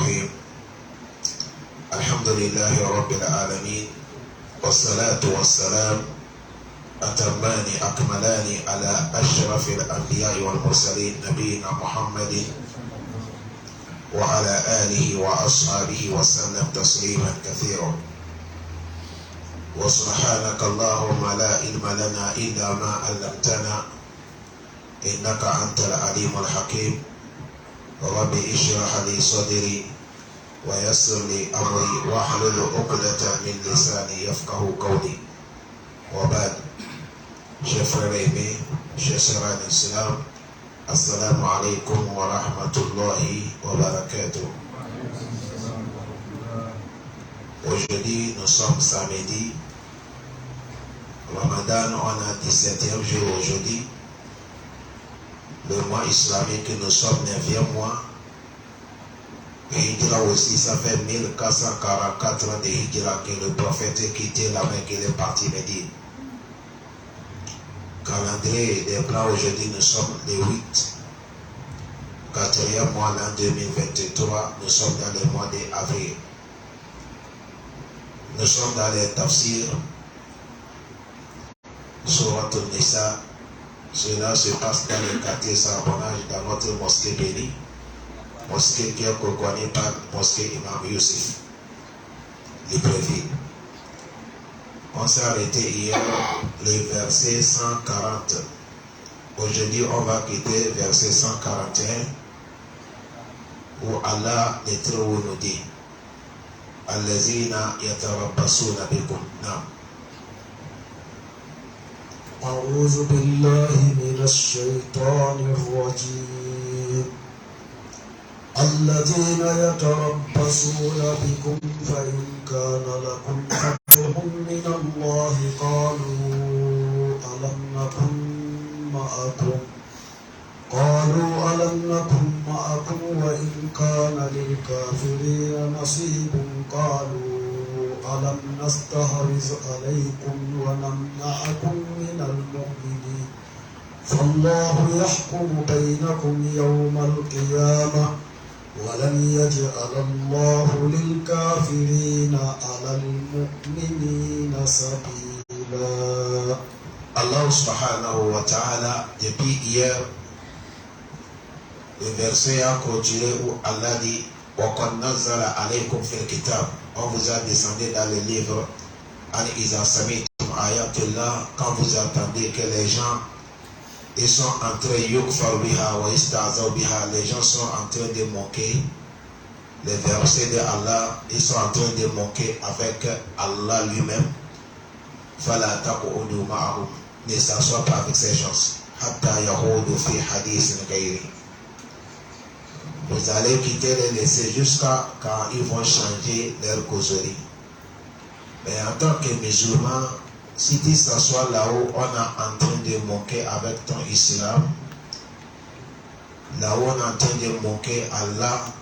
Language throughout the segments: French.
الرحيم الحمد لله رب العالمين والصلاة والسلام أتمان أكملان على أشرف الأنبياء والمرسلين نبينا محمد وعلى آله وأصحابه وسلم تسليما كثيرا وسبحانك اللهم لا علم لنا إلا ما علمتنا إنك أنت العليم الحكيم رب اشرح لي صدري ويسر لي أمري واحلل عقدة من لساني يفقه قولي وبعد chers frères aimés, chers sœurs en islam, assalamu alaikum wa rahmatullahi wa barakatuh. Aujourd'hui, nous sommes samedi. Ramadan, on a 17e jour aujourd'hui. Le mois islamique, nous sommes 9e mois. Et Hijra aussi, ça fait 1444 ans de Hijra que le prophète a quitté la Mecque et est parti Médine. Calendrier des plans aujourd'hui, nous sommes les 8. 4e mois, l'an 2023, nous sommes dans le mois d'avril. Nous sommes dans les tafsirs, Surat al-Nisa. Cela se passe dans le quartier Sarbonnage, dans notre mosquée bénie, mosquée qui est reconnue par mosquée Imam Youssef, Libreville. On s'est arrêté hier, le verset 140. Aujourd'hui, on va quitter verset 141, où Allah, le Très-Haut, nous dit Allazina yatarabbasuna bikum. Naam. أعوذ بالله من الشيطان الرجيم الذين يتربصون بكم فإن كان لكم فتح من الله قالوا ألم نكن معكم وإن كان للكافرين نصيب قالوا ألم نستحوذ عليكم ونمنعكم من المؤمنين فالله يحكم بينكم يوم القيامة ولن يجعل الله للكافرين على المؤمنين سبيلا. Allah subhanahu wa ta'ala, depuis hier, le verset a continué où Allah dit وَقَدْ نَزَّلَ عَلَيْكُمْ فِي الْكِتَابِ. On vous a descendu dans le livre An Iza Samitum Ayatullah, quand vous entendez que les gens ils sont en train yukfar biha wa ista'zaw biha, les gens sont en train de moquer les versets de Allah, ils sont en train de moquer avec Allah lui-même. Fala taq'udu ma'ahum, ne s'assoient pas avec ces gens. Hatta yahudu fi hadithin ghayri. Vous allez quitter les laisser jusqu'à quand ils vont changer leur causerie. Mais en tant que musulman, si tu s'assois là-haut, on est en train de moquer avec ton islam, là-haut on est en train de moquer Allah,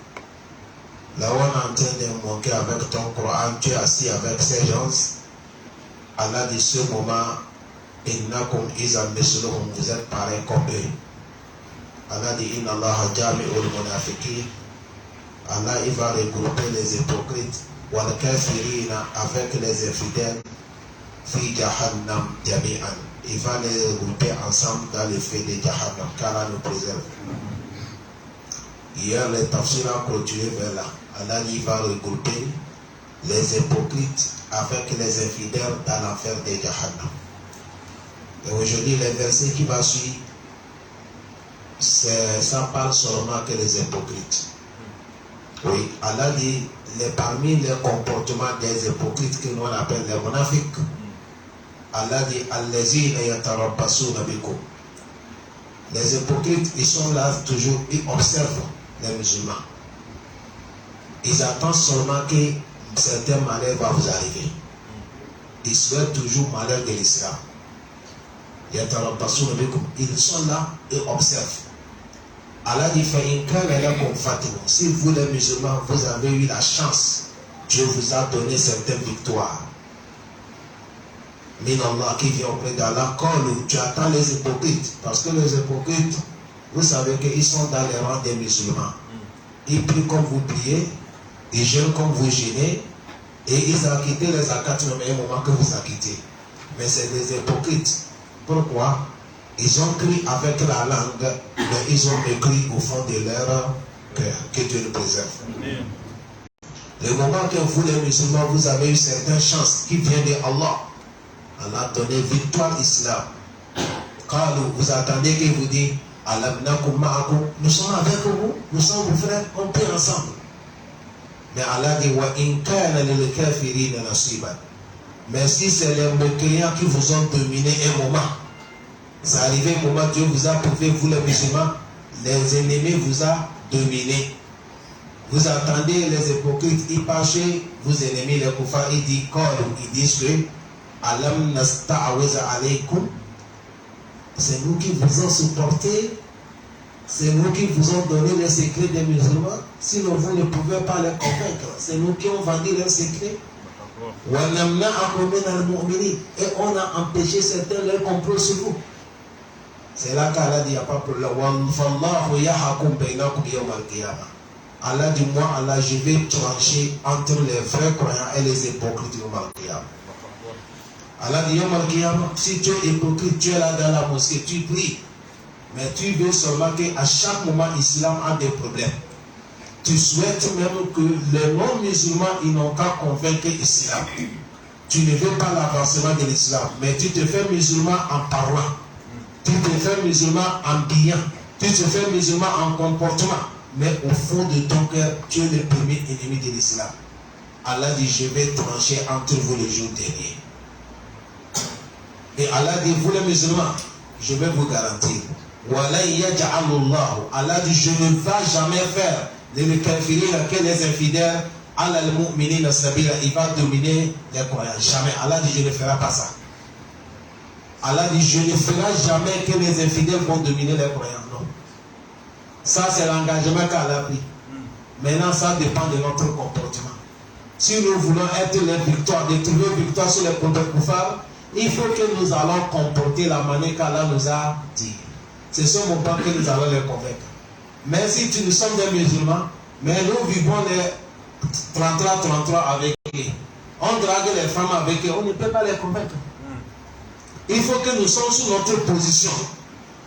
là-haut on est en train de moquer avec ton Coran, tu es assis avec ces gens, Allah dit ce moment, innakum izan misluhum, vous êtes pareil comme eux. Allah dit inna Allah jami'ul munafiqin. Allah il va regrouper les hypocrites wal kafirina avec les infidèles fi jahannam jami'an. Il va les regrouper ensemble dans le feu de Jahannam, car Allah nous préserve. Hier le tafsir a continué vers là. Allah il va regrouper les hypocrites avec les infidèles dans l'enfer de Jahannam. Et aujourd'hui le verset qui va suivre, ça parle seulement que les hypocrites. Oui, Allah dit parmi les comportements des hypocrites que nous on appelle les monafiques, Allah dit allazina yatarabbasuna bikum. Les hypocrites, ils sont là toujours, ils observent les musulmans. Ils attendent seulement que certains malheurs vont vous arriver. Ils souhaitent toujours malheur de l'islam. Yatarabbasuna bikum. Ils sont là et observent. Allah dit si vous les musulmans, vous avez eu la chance, Dieu vous a donné certaines victoires. Mais Allah qui vient auprès d'Allah, quand tu attends les hypocrites, parce que les hypocrites, vous savez qu'ils sont dans les rangs des musulmans. Ils prient comme vous priez, Ils gênent comme vous gênez. Et ils ont quitté les zakats au même moment que vous acquittez. Mais c'est des hypocrites. Pourquoi? Ils ont crié avec la langue, mais ils ont écrit au fond de leur cœur. Que Dieu le préserve. Amen. Le moment que vous, les musulmans, vous avez eu certaines chances qui viennent de Allah. Allah a donné victoire islam. Quand vous attendez qu'il vous dit, nous sommes avec vous, nous sommes vos frères, on prie ensemble. Mais Allah dit, mais si c'est les mécréants qui vous ont dominé un moment, c'est arrivé un moment, Dieu vous a prouvé, vous les musulmans, les ennemis vous a dominé. Vous attendez les hypocrites, ils parlent, vous ennemis, les koufars, ils disent que Alam nasta'awiza alaykum, c'est nous qui vous avons supporté, c'est nous qui vous avons donné les secrets des musulmans, sinon vous ne pouvez pas les convaincre, c'est nous qui avons vendu leurs secrets. Et on a empêché certains leurs complots sur vous. C'est là qu'Allah dit, il n'y a pas de problème. Allah dit, moi, Allah, je vais trancher entre les vrais croyants et les hypocrites. Allah dit, si tu es hypocrite, tu es là dans la mosquée, tu pries. Mais tu veux seulement qu'à chaque moment, l'islam a des problèmes. Tu souhaites même que les non-musulmans, ils n'ont qu'à convaincre l'islam. Tu ne veux pas l'avancement de l'islam, mais tu te fais musulman en parlant. Tu te fais musulman en billant. Tu te fais musulman en comportement. Mais au fond de ton cœur, tu es le premier ennemi de l'islam. Allah dit, je vais trancher entre vous les jours derniers. Et Allah dit, vous les musulmans, je vais vous garantir. Allah dit, je ne vais jamais faire de le kafirin que les infidèles, Allah le mu'minin sabila, il va dominer les croyants. Jamais. Allah dit, je ne ferai pas ça. Allah dit, je ne ferai jamais que les infidèles vont dominer les croyants. Non. Ça, c'est l'engagement qu'Allah a pris. Maintenant, ça dépend de notre comportement. Si nous voulons être les victoires, de trouver victoire sur les contre-koufars, il faut que nous allons comporter la manière qu'Allah nous a dit. C'est ce moment que nous allons les convaincre. Mais si nous sommes des musulmans, mais nous vivons les 33 avec eux, on drague les femmes avec eux, on ne peut pas les convaincre. Il faut que nous sommes sous notre position.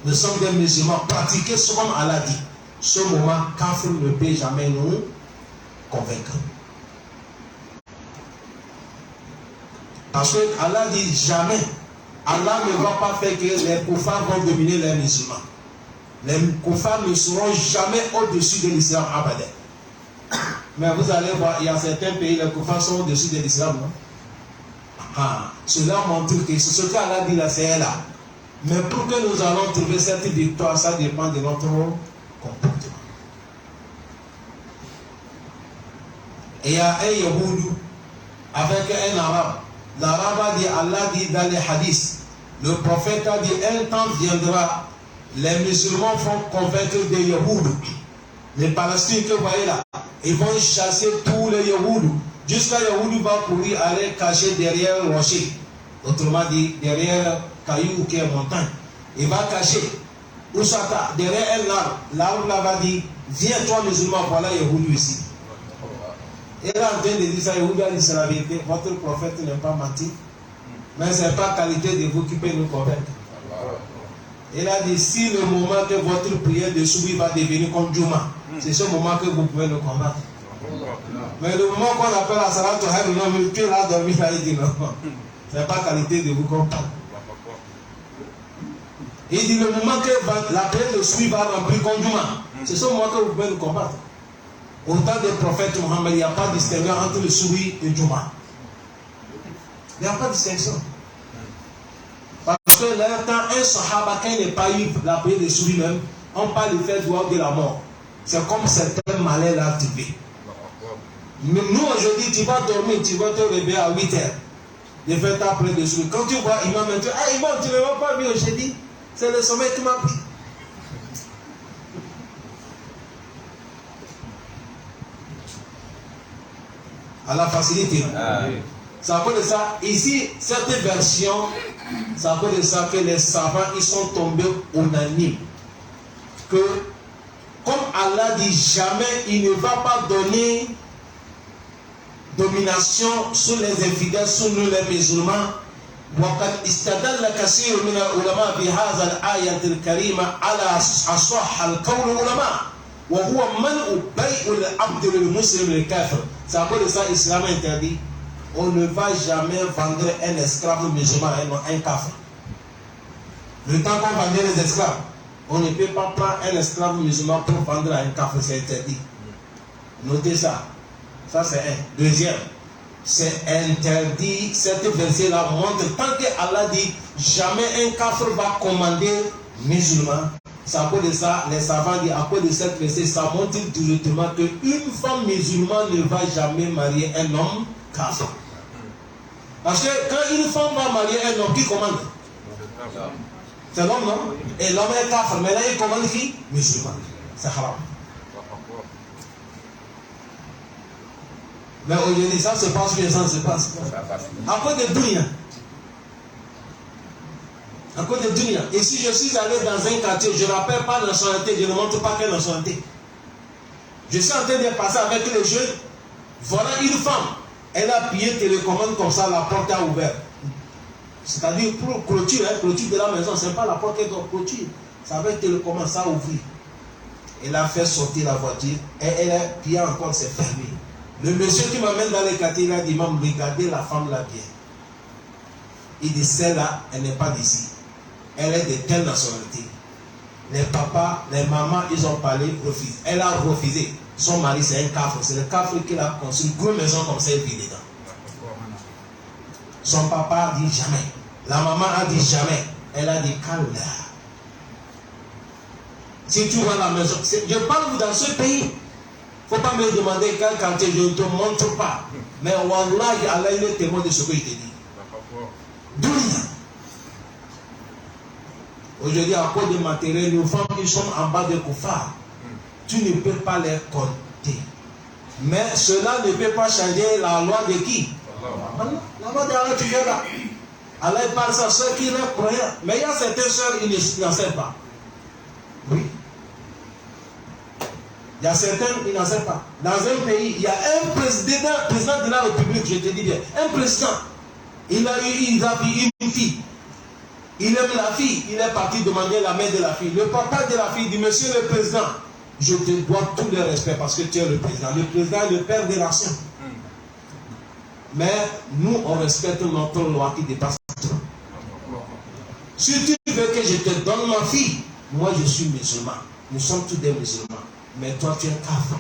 Nous sommes des musulmans, pratiquer ce comme Allah dit. Ce moment, kafir ne peut jamais nous convaincre. Parce que Allah dit jamais. Allah ne va pas faire que les koufars vont dominer les musulmans. Les koufars ne seront jamais au-dessus de l'islam abadan. Mais vous allez voir, il y a certains pays, les koufars sont au-dessus de l'islam, non? Cela montre que ce qu'Allah dit là, c'est là. Mais pour que nous allons trouver cette victoire, ça dépend de notre comportement. Et il y a un Yahoudou avec un arabe. L'arabe a dit, Allah dit dans les hadiths, le prophète a dit, un temps viendra, les musulmans vont convaincre des Yahoudou. Les Palestiniens que vous voyez là, ils vont chasser tous les Yahoudou. Jusqu'à Yahoudou va courir aller cacher derrière le rocher. Autrement dit, derrière caillou qui est montagne. Il va cacher. Oussata, derrière un arbre. L'arbre là va dire, viens toi musulman, voilà Yahoudou ici. Et là, en train de dire ça, Yahoudou a dit, c'est la vérité. Votre prophète n'est pas menti. Mais ce n'est pas qualité de vous qui peut nous convaincre. Il a dit, si le moment que votre prière de soubi va devenir comme Juma, c'est ce moment que vous pouvez nous combattre. Mais le moment qu'on appelle à Salat au Haïm, tu es là dormir, il dit non. Ce n'est pas qualité de vous comprendre. Il dit le moment que la prière de soubi va remplir comme Juma, c'est ce moment que vous pouvez nous combattre. Au temps des prophètes Mohammed, il n'y a pas de distinction entre le soubi et Juma. Il n'y a pas de distinction. Parce que là, quand un sahaba, quand il n'est pas eu la prière de soubi même, on parle de faire droit de la mort. C'est comme certains malais là activés. Mais nous aujourd'hui, tu vas dormir, tu vas te réveiller à 8 heures. De faire ta prière de soubi. Quand tu vois Imam, tu dis, ah Imam, tu ne vas pas bien aujourd'hui. C'est le sommeil qui m'a pris. À la facilité. C'est à cause de ça, ici, cette version, c'est à cause de ça que les savants, ils sont tombés unanimes. Que, comme Allah dit jamais, il ne va pas donner domination sur les infidèles, sur nous les musulmans. وقد استدل كثير من العلماء بهذا الآية الكريمة على أصح القول العلماء وهو منع بيع العبد للمسلم للكافر. C'est à cause de ça l'islam interdit. On ne va jamais vendre un esclave musulman à un kafir. Le temps qu'on vendait les esclaves, on ne peut pas prendre un esclave musulman pour vendre à un kafir, c'est interdit. Notez ça. Ça c'est un. Deuxième, c'est interdit. Cette verset-là montre tant que Allah dit jamais un kafir va commander musulman. C'est à cause de ça, les savants disent à cause de cette verset, ça montre directement qu'une femme musulmane ne va jamais marier un homme kafir. Parce que quand une femme va marier un homme, qui commande? C'est l'homme, non? Et l'homme est kafir, mais là il commande qui? Musulman. C'est haram. Mais aujourd'hui, ça se passe bien, ça ne se passe pas. À cause de dunya. À cause de dunya. Et si je suis allé dans un quartier, je ne rappelle pas la nationalité, je ne montre pas quelle nationalité. Je suis en train de passer avec les jeunes. Voilà une femme. Elle a pillé télécommande comme ça, la porte est ouverte. C'est-à-dire pour clôture, clôture de la maison, ce n'est pas la porte qui est clôture. Ça va être télécommande, ça ouvrir. Elle a fait sortir la voiture et elle a pillé encore, c'est fermé. Le monsieur qui m'amène dans les quartiers, il a dit, maman, regardez la femme là bien. Il dit, celle-là, elle n'est pas d'ici. Elle est de telle nationalité. Les papas, les mamans, ils ont parlé, refusé. Elle a refusé. Son mari, c'est un kafir. C'est le kafir qui a construit une grande maison comme ça, il vit dedans. Son papa a dit jamais. La maman a dit jamais. Elle a dit, calme. Si tu vois la maison, je parle dans ce pays. Il ne faut pas me demander quel quartier, je ne te montre pas. Mais Wallahi, Allah il est témoin de ce que je te dis. Dunya. Aujourd'hui, à cause de matériel, nos femmes qui sont en bas de Koufar, tu ne peux pas les compter. Mais cela ne peut pas changer la loi de qui? La loi d'Allah, tu viens là. Allah parle à ceux qui restent croyants. Mais il y a certaines soeurs, ils n'en savent pas. Oui. Il y a certains, ils n'en savent pas. Dans un pays, il y a un président de la République, je te dis bien, un président. Il a eu une fille. Il aime la fille. Il est parti demander la main de la fille. Le papa de la fille dit, monsieur le président, je te dois tout le respect parce que tu es le président. Le président est le père des nations. Mais nous, on respecte notre loi qui dépasse tout. Si tu veux que je te donne ma fille, moi je suis musulman. Nous sommes tous des musulmans. Mais toi, tu es kafir.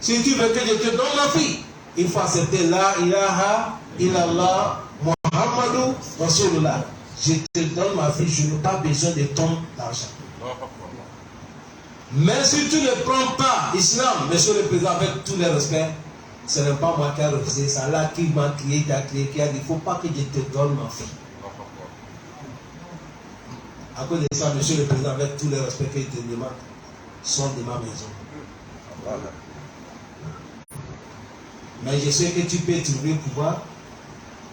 Si tu veux que je te donne ma fille, il faut accepter la ilaha illallah Muhammadou Rasulullah. Je te donne ma fille, je n'ai pas besoin de ton argent. Mais si tu ne prends pas islam, monsieur le président, avec tous les respects, ce n'est pas moi qui ai refusé, c'est Allah qui m'a créé, qui a créé, qui a dit, il ne faut pas que je te donne ma fille. À cause de ça, monsieur le président, avec tous les respects qu'il te demande, sont de ma maison. Mais je sais que tu peux trouver le pouvoir,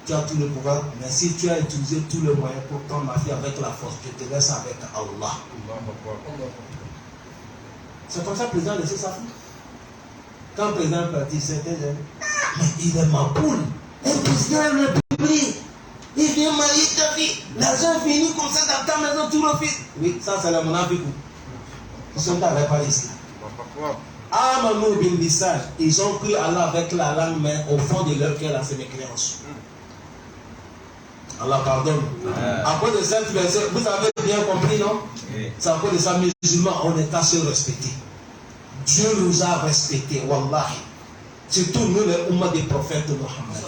tu as tout le pouvoir, mais si tu as utilisé tous les moyens pour prendre ma fille avec la force, je te laisse avec Allah. C'est comme ça que le président laissait sa fille. Quand le président est parti, certains disent, mais il est ma poule, un président de la République, il vient marier ta fille, l'argent finit comme ça dans ta maison, tout le fait. Oui, ça c'est la monarchie. Ils sont avec pas ici. Amanou bin Bissal, ils ont cru Allah avec la langue, mais au fond de leur cœur, c'est mes créances. Allah pardonne. À cause de cette verset, vous avez bien compris, non? C'est à cause de ça, musulmans, on est à se respecter. Dieu nous a respectés, wallahi. Surtout nous, les umma des prophètes de Mohammed.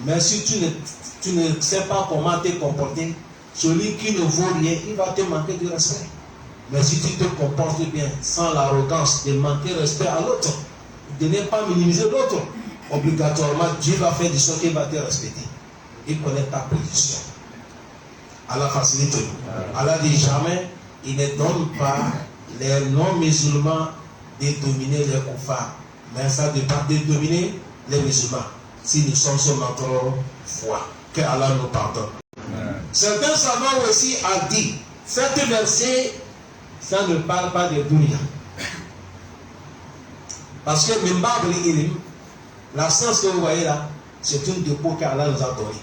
Mais si tu ne sais pas comment te comporter, celui qui ne vaut rien, il va te manquer de respect. Mais si tu te comportes bien, sans l'arrogance de manquer respect à l'autre, de ne pas minimiser l'autre, obligatoirement, Dieu va faire du sorte qu'il va te respecter. Il connaît ta position. Allah facilite. Allah dit jamais, il ne donne pas les non-musulmans de dominer les koufars. Mais ça dépend de dominer les musulmans. Si nous sommes sur notre foi, que Allah nous pardonne. Certains savants aussi ont dit, cet verset, ça ne parle pas de dunya. Parce que même la science que vous voyez là, c'est une dépôt qu'Allah nous a donné.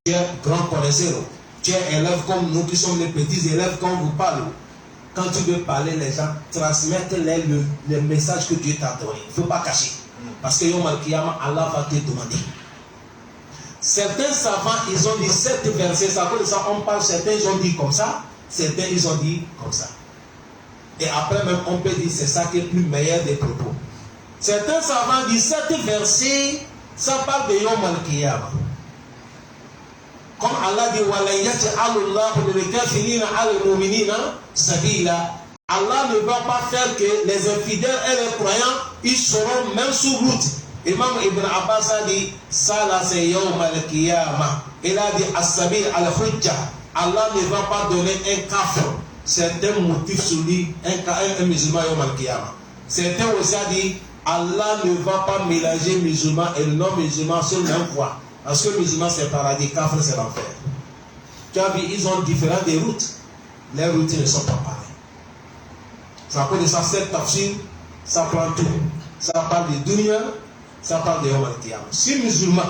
Tu es grand connaisseur, tu es élève comme nous qui sommes les petits élèves quand vous parlez. Quand tu veux parler, les gens transmettent le message que Dieu t'a donné. Il ne faut pas cacher. Parce que Yom Al-Kiyama, Allah va te demander. Certains savants, ils ont dit 7 versets. Ça veut dire ça, on parle, certains ils ont dit comme ça, certains ils ont dit comme ça. Et après même, on peut dire c'est ça qui est plus meilleur des propos. Certains savants disent 7 versets, ça parle de Yom Al-Kiyama. Comme Allah dit, Allah ne va pas faire que les infidèles et les croyants, ils seront même sous route. Imam Ibn Abbas a dit, ça là c'est Yawm al-Qiyamah. Il a dit, As-Sabil al-Hujja. Allah ne va pas donner un kafir, certains motifs sur lui, un musulman Yawm al-Qiyamah. Certains aussi a dit, Allah ne va pas mélanger musulmans et non-musulmans sur la même voie. Parce que musulman c'est paradis, kafir c'est l'enfer. Tu as vu, ils ont différentes des routes. Les routes ne sont pas pareilles. Ça peut dire ça, cette tafsir, ça prend tout. Ça parle de dunya, ça parle de Yawm al-Qiyamah. Si musulmans,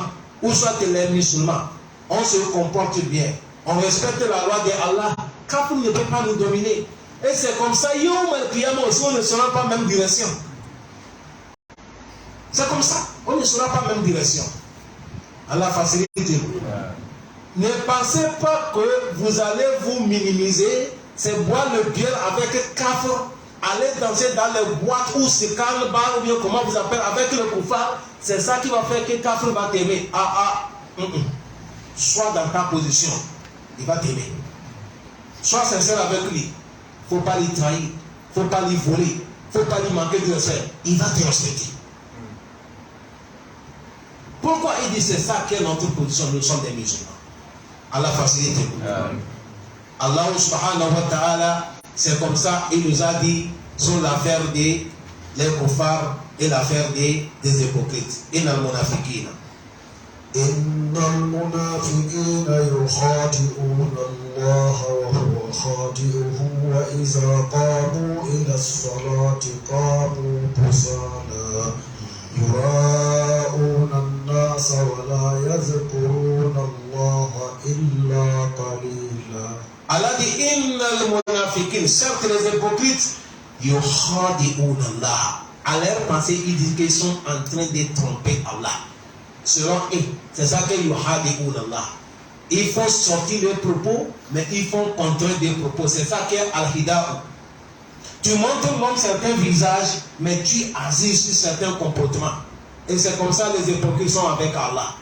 ou soit les musulmans, on se comporte bien, on respecte la loi de Allah, kafir ne peut pas nous dominer. Et c'est comme ça, Yawm al-Qiyamah aussi, on ne sera pas même direction. C'est comme ça, on ne sera pas même direction. Allah facilite. Ne pensez pas que vous allez vous minimiser, c'est boire le bière avec kafir, aller danser dans les boîtes ou se calme bar ou bien comment vous appelez avec le koufar, c'est ça qui va faire que kafir va t'aimer. Sois dans ta position, il va t'aimer. Sois sincère avec lui. Il ne faut pas lui trahir, il ne faut pas lui voler, il ne faut pas lui manquer de respect. Il va te respecter. Pourquoi il dit c'est ça qui est notre position? Nous sommes des musulmans. Allah facilite. Allah subhanahu wa ta'ala, c'est comme ça, il nous a dit sur l'affaire des kuffars et l'affaire des hypocrites. Innal munafiqina. Innal munafiqina yukhadi'una Allah wa huwa khadi'uhum wa idha qamu ila as-salati qamu kusala. يراءون الناس ولا يذكرون الله إلا قليلا. Allah dit innal munafiqin, certes les hypocrites, yukhadi'un Allah. À leur pensée, ils disent qu'ils sont en train de tromper Allah. Selon eux, c'est ça que yukhadi'un Allah. Ils font sortir leurs propos, mais ils font contrer des propos. C'est ça qu'est al-hida'u. Tu montres l'homme certains visages, mais tu agis sur certains comportements. Et c'est comme ça les hypocrites sont avec Allah.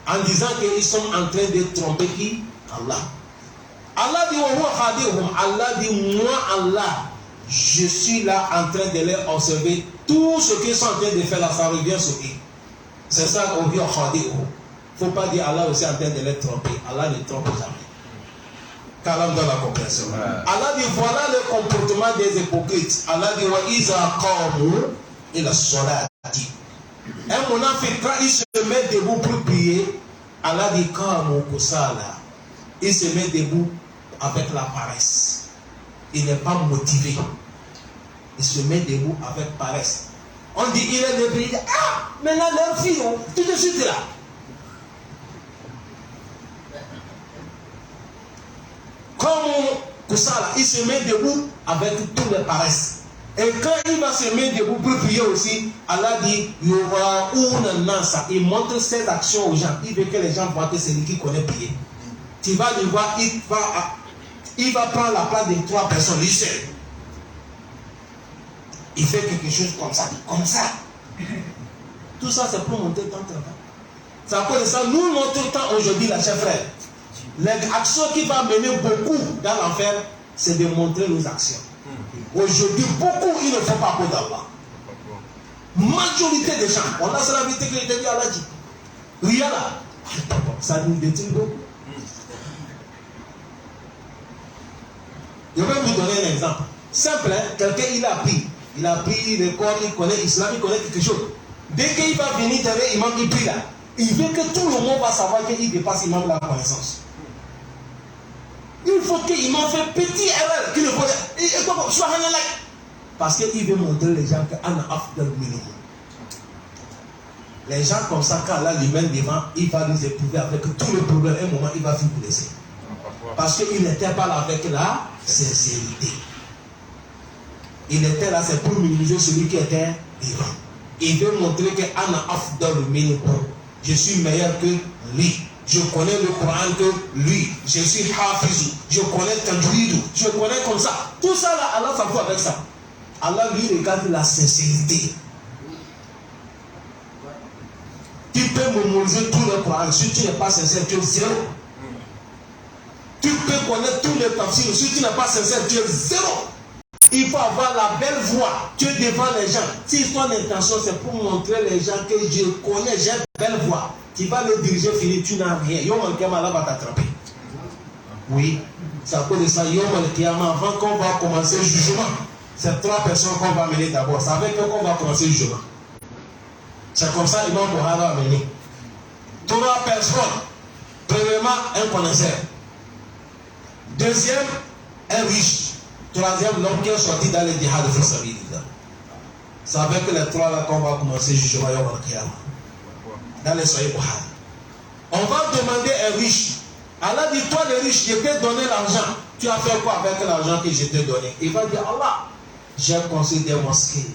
En disant qu'ils sont en train de tromper qui? Allah. Allah dit, Allah dit, moi Allah, je suis là en train de les observer. Tout ce qu'ils sont en train de faire là, ça revient sur eux. C'est ça qu'on dit au Khadi. Il ne faut pas dire Allah aussi en train de les tromper. Allah ne trompe jamais. Allah donne la compréhension. Allah dit voilà le comportement des hypocrites. Allah dit wa iza qamu ila salati. Un munafiq quand il se met debout pour prier, Allah dit qamu kusala. Il se met debout avec la paresse. Il n'est pas motivé. Il se met debout avec paresse. On dit il est debout, il dit ah maintenant leur fille, tout de suite là. Comme Koussala, il se met debout avec toutes les paresses. Et quand il va se mettre debout pour prier aussi, Allah dit il montre cette action aux gens. Il veut que les gens voient que c'est lui qui connaît prier. Tu vas le voir, il va prendre la place de 3 personnes, lui seul. Il fait quelque chose comme ça, comme ça. Tout ça, c'est pour monter ton temps. C'est à cause de ça, nous, notre temps aujourd'hui, là, chers frères, l'action qui va mener beaucoup dans l'enfer, c'est de montrer nos actions. Aujourd'hui, beaucoup, ils ne font pas pour d'Allah. Majorité des gens, on a la vérité que je dit à Allah dit. Rien là, ça nous détruit beaucoup. Je vais vous donner un exemple. Simple, hein? Quelqu'un, il a pris le corps, il connaît l'islam, il connaît quelque chose. Dès qu'il va venir derrière l'imam, il prie là. Il veut que tout le monde va savoir qu'il dépasse l'imam la connaissance. Il faut qu'il m'en fait petit erreur qu'il ne faut pas. Parce qu'il veut montrer les gens qu'Anna Afdal minimum. Les gens comme ça, quand Allah lui mène devant, il va nous éprouver avec tous les problèmes. Un moment, il va finir vous laisser. Parce qu'il n'était pas là avec la sincérité. Il était là, c'est pour minimiser celui qui était devant. Il veut montrer que Anna Afdal minimum. Je suis meilleur que lui. Je connais le Coran que lui. Je suis Hafiz. Je connais Tajwid. Je connais comme ça. Tout ça là, Allah s'en fout avec ça. Allah lui regarde la sincérité. Tu peux mémoriser tout le Coran. Si tu n'es pas sincère, tu es zéro. Tu peux connaître tous les tafsirs. Si tu n'es pas sincère, tu es zéro. Il faut avoir la belle voix. Tu es devant les gens. Si ton intention c'est pour montrer les gens que je connais, j'ai une belle voix, tu vas le diriger, fini, tu n'as rien. Yom al-Kiyama va t'attraper. Oui, c'est à cause de ça. Yom al-Kiyama, avant qu'on va commencer le jugement, c'est 3 personnes qu'on va amener d'abord. C'est avec eux qu'on va commencer le jugement. C'est comme ça l'imam Buhari a amené. 3 personnes. Premièrement, un connaisseur. Deuxième, un riche. Troisième, l'homme qui est sorti dans les djihad de Fissabilillah. C'est avec les 3 là qu'on va commencer le jugement Yom al-Kiyama. Dans les Sahih Buhari. On va demander un riche. Allah dit, toi le riche, je t'ai donné l'argent. Tu as fait quoi avec l'argent que je t'ai donné? Il va dire, Allah, j'ai construit des mosquées.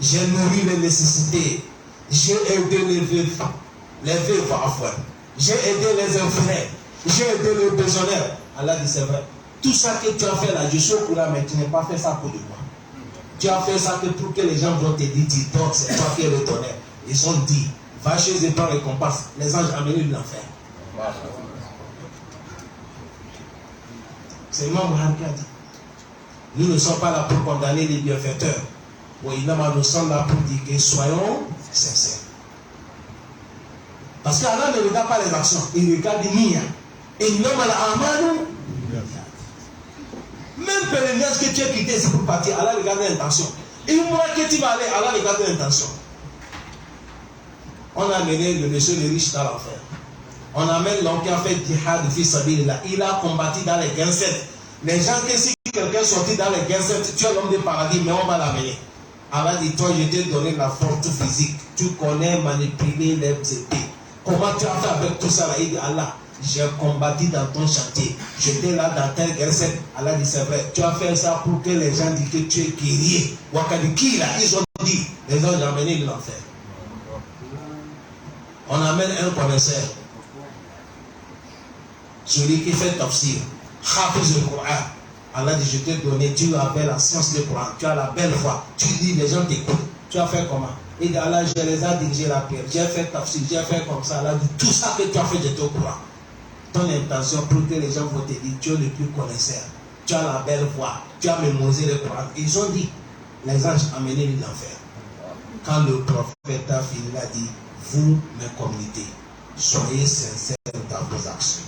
J'ai nourri les nécessités. J'ai aidé les veuves. J'ai aidé les infirmiers. J'ai aidé les prisonniers. Allah dit, c'est vrai. Tout ça que tu as fait là, je suis au courant, mais tu n'as pas fait ça pour moi. Tu as fait ça que pour que les gens vont te dire, dis donc, c'est toi qui es le tonnerre. Ils ont dit, va chez eux par récompense. Les anges amenés de l'enfer. C'est Imam Buhari qui a dit. Nous ne sommes pas là pour condamner les bienfaiteurs. Oui, nous sommes là pour dire que soyons sincères. Parce qu'Allah ne regarde pas les actions, il regarde les nias. Et non, même pèlerinage que tu as quitté ici pour partir, Allah regarde l'intention. Une mois que tu vas aller, Allah regarde l'intention. On a amené le monsieur le riche dans l'enfer. On amène l'homme qui a fait djihad fils sabilillah. Il a combattu dans les guincettes. Les gens que si quelqu'un sortit dans les guincettes, tu es l'homme du paradis, mais on va l'amener. Allah dit, toi je t'ai donné la force physique. Tu connais manipuler les épées. Comment tu as fait avec tout ça là? Il dit, Allah, j'ai combattu dans ton chantier. J'étais là dans tel guerre. Allah dit, c'est vrai. Tu as fait ça pour que les gens disent que tu es guerrier. Wakadiki là, ils ont dit. Les gens ont amené de l'enfer. On amène un connaisseur. Celui qui fait tafsir. Hafiz le Coran. Allah dit, je t'ai donné, tu as la science du Coran. Tu as la belle voix. Tu dis, les gens t'écoutent. Tu as fait comment? Et dit, Allah, je les ai dirigés la prière. J'ai fait tafsir, j'ai fait comme ça. Allah dit, tout ça que tu as fait, j'étais au courant. Ton intention pour que les gens vont te dire, tu es le plus connaisseur, tu as la belle voix, tu as mémorisé le Coran. Ils ont dit, les anges amenés de l'enfer. Quand le prophète a fini, il a dit, vous, mes communautés, soyez sincères dans vos actions.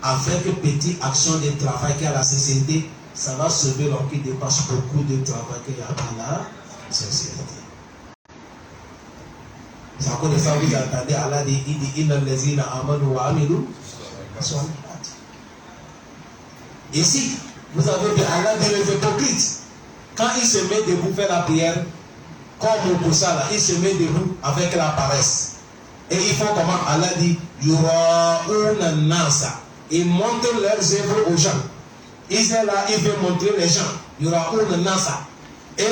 Afin que petite action de travail qui a la sincérité, ça va sauver l'homme qui dépasse beaucoup de travail qu'il y a dans la sincérité. C'est encore de ça vous entendez Allah dit inna allazina amanu wa amilu salihat. Ici, vous avez dit Allah dit les hypocrites. Quand il se met debout faire la prière, comme pour ça là, il se met debout avec la paresse. Et ils font comment? Allah dit yura'una nasa. Ils montrent leurs œuvres aux gens. Ils sont là, ils veulent montrer les gens. Yura'una nasa. Et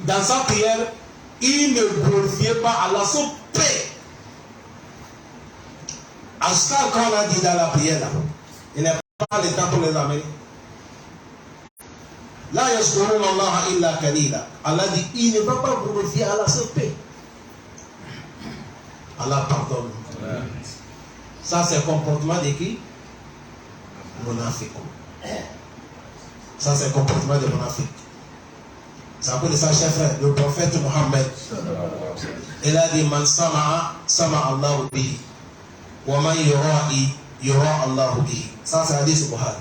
dans sa prière, il ne glorifiait pas Allah, son paix. Askar, quand on a dit dans la prière, là, il n'est pas le temps pour les amener. La yaskuruna Allah illa kalila. Allah dit, il ne va pas glorifier Allah, son paix. Allah pardonne. Ça, c'est le comportement de qui? Monafique. Ça, c'est le comportement de Monafique. C'est à cause de ça, cher frère, le prophète Mohammed, il a dit, man sama'a, sama'a Allahu bihi. Wa man yura'i, yura Allahu bihi. Ça, c'est hadith sur Buhari.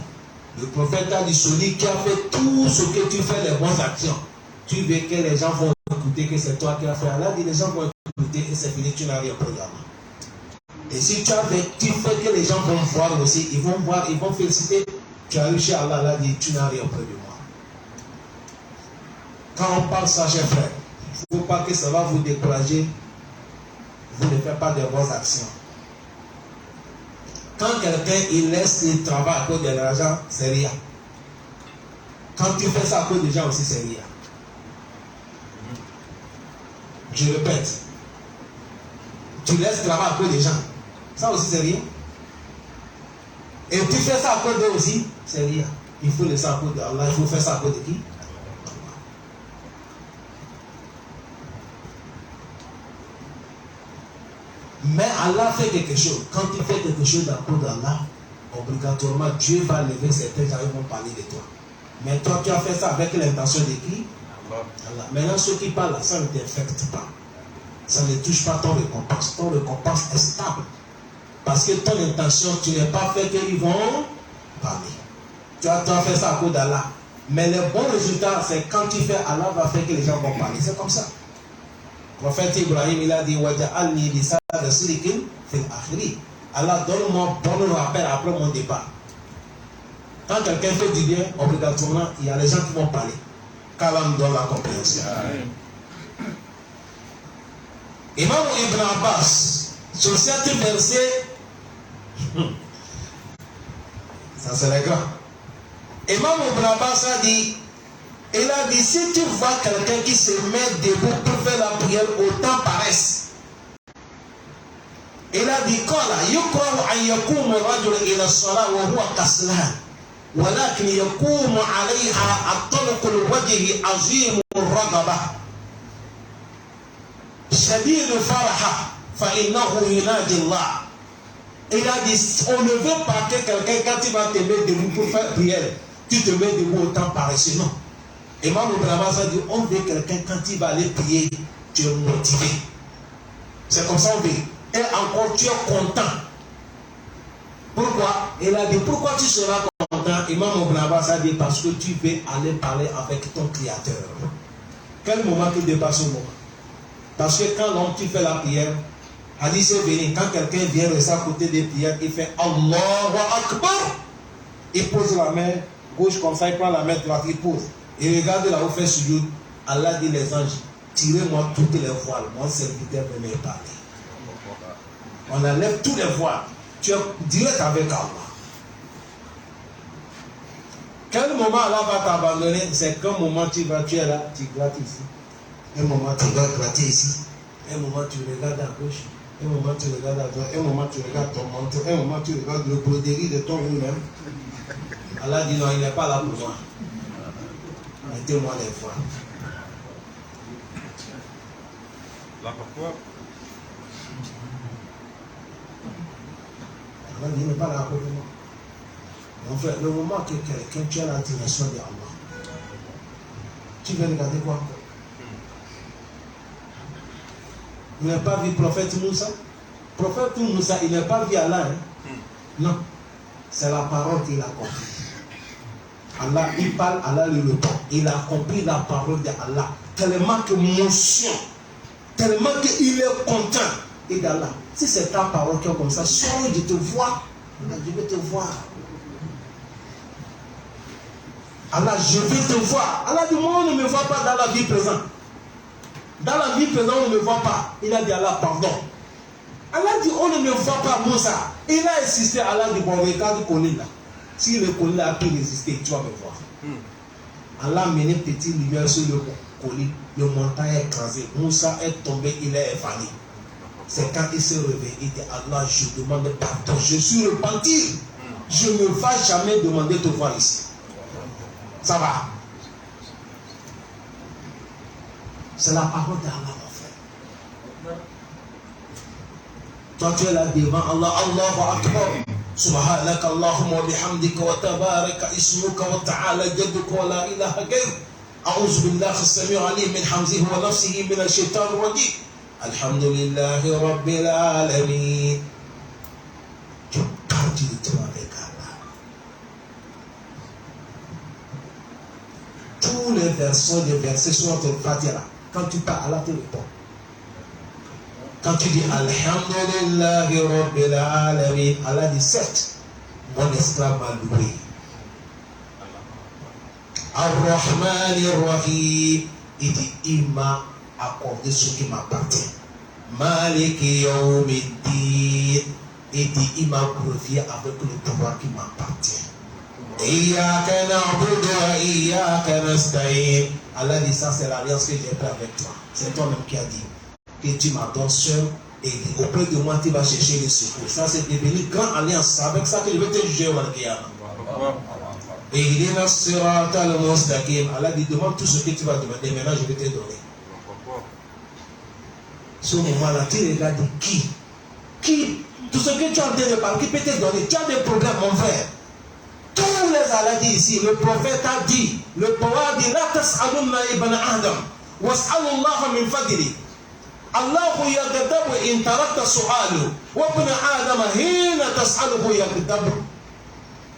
Le prophète a dit, celui qui a fait tout ce que tu fais, les bonnes actions, tu veux que les gens vont écouter que c'est toi qui as fait. Allah dit, les gens vont écouter et c'est fini, tu n'as rien programmé. Et si tu fais que les gens vont voir aussi, ils vont voir, ils vont féliciter. Tu arrives chez Allah, Allah dit, tu n'as rien auprès de moi. Quand on parle ça, chers frères, il ne faut pas que ça va vous décourager. Vous ne faites pas de bonnes actions. Quand quelqu'un il laisse le travail à cause de l'argent, c'est rien. Quand tu fais ça à cause des gens aussi, c'est rien. Je répète. Tu laisses le travail à cause des gens. Ça aussi, c'est rien. Et tu fais ça à cause d'eux aussi, c'est rien. Il faut laisser à cause d'Allah. Il faut faire ça à cause de qui? Mais Allah fait quelque chose. Quand tu fais quelque chose à cause d'Allah, obligatoirement, Dieu va lever certains gens qui vont parler de toi. Mais toi, tu as fait ça avec l'intention de qui? Allah. Maintenant, ceux qui parlent, ça ne t'infecte pas. Ça ne touche pas ton récompense. Ton récompense est stable. Parce que ton intention, tu n'es pas fait qu'ils vont parler. Tu as fait ça à cause d'Allah. Mais le bon résultat, c'est quand tu fais, Allah va faire que les gens vont parler. C'est comme ça. Le prophète Ibrahim, il a dit Waja'alni lisana sidqin fil akhirin. Allah donne-moi bon rappel après mon départ. Quand quelqu'un fait du bien, obligatoirement, il y a les gens qui vont parler. Qu'Allah nous donne la compréhension. Imam Ibn Abbas, sur certains versets, ça c'est grand. Imam Ibn Abbas a dit, il a dit, si tu vois quelqu'un qui se met debout pour faire la prière, autant paresse. Il a dit, Qala, yukrahu an yakumu rajul ila salat wa huwa kaslan. ولكن يقوم عليها الطلق الوجه عظيم الرغبة شديد الفرح فإنه ينادي الله. Il a dit, on ne veut pas que quelqu'un, quand tu vas te mettre debout pour faire prière, tu te mets debout autant paresseux. Non. Imam Ibn Abbas a dit, on veut quelqu'un, quand il va aller prier, tu es motivé. C'est comme ça on veut. Et encore, tu es content. Pourquoi? Il a dit, pourquoi tu seras content? Imam Ibn Abbas a dit, parce que tu veux aller parler avec ton Créateur. Quel moment qui dépasse le moment? Parce que quand l'homme qui fait la prière, hadith est venu, quand quelqu'un vient rester à côté des prières, il fait Allahu Akbar. Il pose la main gauche comme ça, il prend la main droite, il pose. Il regarde là où fait sujoud. Allah dit les anges, tirez-moi toutes les voiles, mon serviteur ne m'est parlé. On enlève tous les voiles. Tu es direct avec Allah. Quel moment Allah va t'abandonner? C'est qu'un moment tu vas, tu es là, tu grattes ici. Un moment tu vas gratter ici. Un moment tu regardes à gauche. Un moment tu regardes à droite. Un moment tu regardes ton manteau. Un moment tu regardes le broderie de ton lui-même. Allah dit non, il n'est pas là pour moi. Mettez-moi les fois. Là pourquoi? Allah dit il n'est pas là pour moi. En fait, le moment que quelqu'un tu as la direction de Allah, tu veux regarder quoi? Il n'a pas vu le prophète Moussa. Le prophète Moussa, il n'a pas vu Allah. Hein? Non. C'est la parole qu'il a compris. Allah, il parle, Allah lui répond. Il a compris la parole de Allah. Tellement que motion, tellement qu'il est content. Et d'Allah, si c'est ta parole qui est comme ça, sors, je te vois. Je vais te voir. Allah, je vais te voir. Allah dit, moi, on ne me voit pas dans la vie présente. Dans la vie présente, on ne me voit pas. Il a dit, Allah, pardon. Allah dit, on ne me voit pas, Moussa. Il a insisté, Allah dit, bon, regarde le collier là. Si le collier a pu résister, tu vas me voir. Allah a mené petite lumière sur le collier. Le montagne est écrasé. Moussa est tombé, il est évanoui. C'est quand il s'est réveillé, il dit, Allah, je demande pardon. Je suis repenti. Je ne vais jamais demander de te voir ici. Ça va. C'est la parole d'Allah, mon frère. Toi, tu es là devant Allah. Allahu Akbar. Subhanak Allahumma wa bihamdika wa tabaraka ismuka wa ta'ala jadduka wa la ilaha ghayr. A'udhu billahi as-sami'u alim min hamzihi wa nafsihi min ash-shaytan ar-rajim. Alhamdulillahi rabbil alamin. Tu parles directement avec Allah. Tous les versets sur notre Fatiha. Quand tu parles, Allah te répond. Quand tu dis Alhamdulillahi Rabbil Alamin, Allah dit certes, mon esclave m'a loué. Ar-Rahman Ar-Rahim. Il dit, il m'a accordé ce qui m'appartient. Malik Yawmiddin. Il dit, il m'a glorifié avec le pouvoir qui m'appartient. Iyyaka na'budu wa iyyaka nasta'in. Allah dit, ça c'est l'alliance que j'ai prise avec toi. C'est toi-même qui as dit que tu m'adores seul et auprès de moi tu vas chercher les secours. Ça c'est devenu une grande alliance. C'est avec ça que je vais te juger au Al-Qiyamah. Et il dit, Allah dit, demande tout ce que tu vas demander. Maintenant je vais te donner. Ce moment-là, tu regardes qui tout ce que tu as en train de parler, qui peut te donner. Tu as des problèmes, mon frère. Tous les Allah dit ici, le prophète a dit, le prophète dit, la tas'alunna ibn Adam, was'alullah min fadli. Allahu yaghdabu in tarakta su'alu, wa ibn Adam hina tas'aluhu yaghdabu.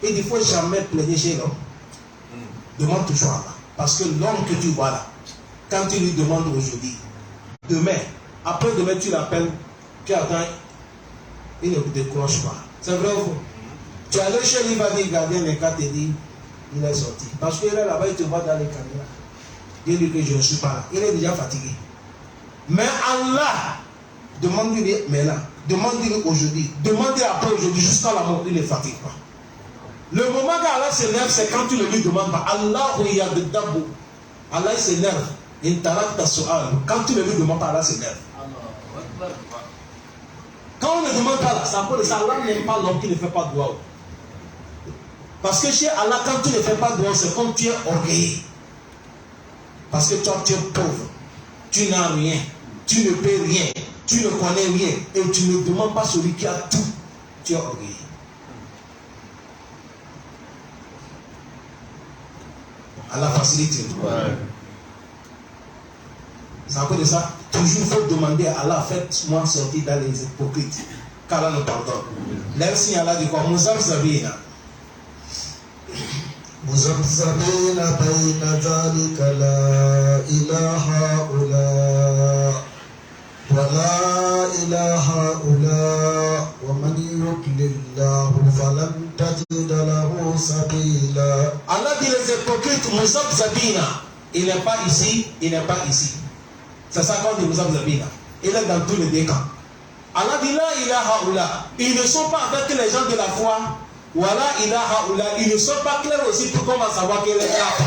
Il ne faut jamais plaider chez l'homme. Demande toujours à Allah. Parce que l'homme que tu vois là, quand tu lui demandes aujourd'hui, demain, après-demain tu l'appelles, tu attends, il ne te décroche pas. C'est vrai ou faux? Tu es allé chez lui, il va dire, gardien les cartes, il dit, il est sorti. Parce qu'il est là-bas, il te voit dans les caméras. Dis-lui que je ne suis pas là. Il est déjà fatigué. Mais Allah, demande-lui, mais là, demande-lui aujourd'hui, demande-lui après aujourd'hui, jusqu'à la mort, il ne fatigue pas. Le moment qu'Allah s'énerve, c'est quand tu ne lui demandes pas. Allah s'énerve. Quand tu ne lui demandes pas, Allah s'énerve. Quand on ne demande pas là, ça peut ça. Allah n'aime pas l'homme qui ne fait pas de doigt. Parce que chez Allah, quand tu ne fais pas de doigt, c'est comme tu es orgueilleux. Parce que toi, tu es pauvre. Tu n'as rien. Tu ne paies rien. Tu ne connais rien. Et tu ne demandes pas celui qui a tout. Tu es orgueilleux. Allah facilite. Ouais. C'est à cause de ça, toujours il faut demander à Allah, faites-moi sortir dans les hypocrites. Car Allah nous pardonne. L'air signe Allah dit quoi? Muzabzabina. Muzabzabina bayna dhalika la ilaha ula wa la ilaha ula wa man yudlillahu falan tajida lahu sabila. Allah dit les hypocrites, Muzabzabina. Il n'est pas ici, il n'est pas ici. C'est ça qu'on dit Muzabzabina. Il est dans tous les deux camps. Allah dit la ilaha ula. Ils ne sont pas avec les gens de la foi. Wa la ilaha ula. Ils ne sont pas clairs aussi pour qu'on va savoir qu'il est kafir.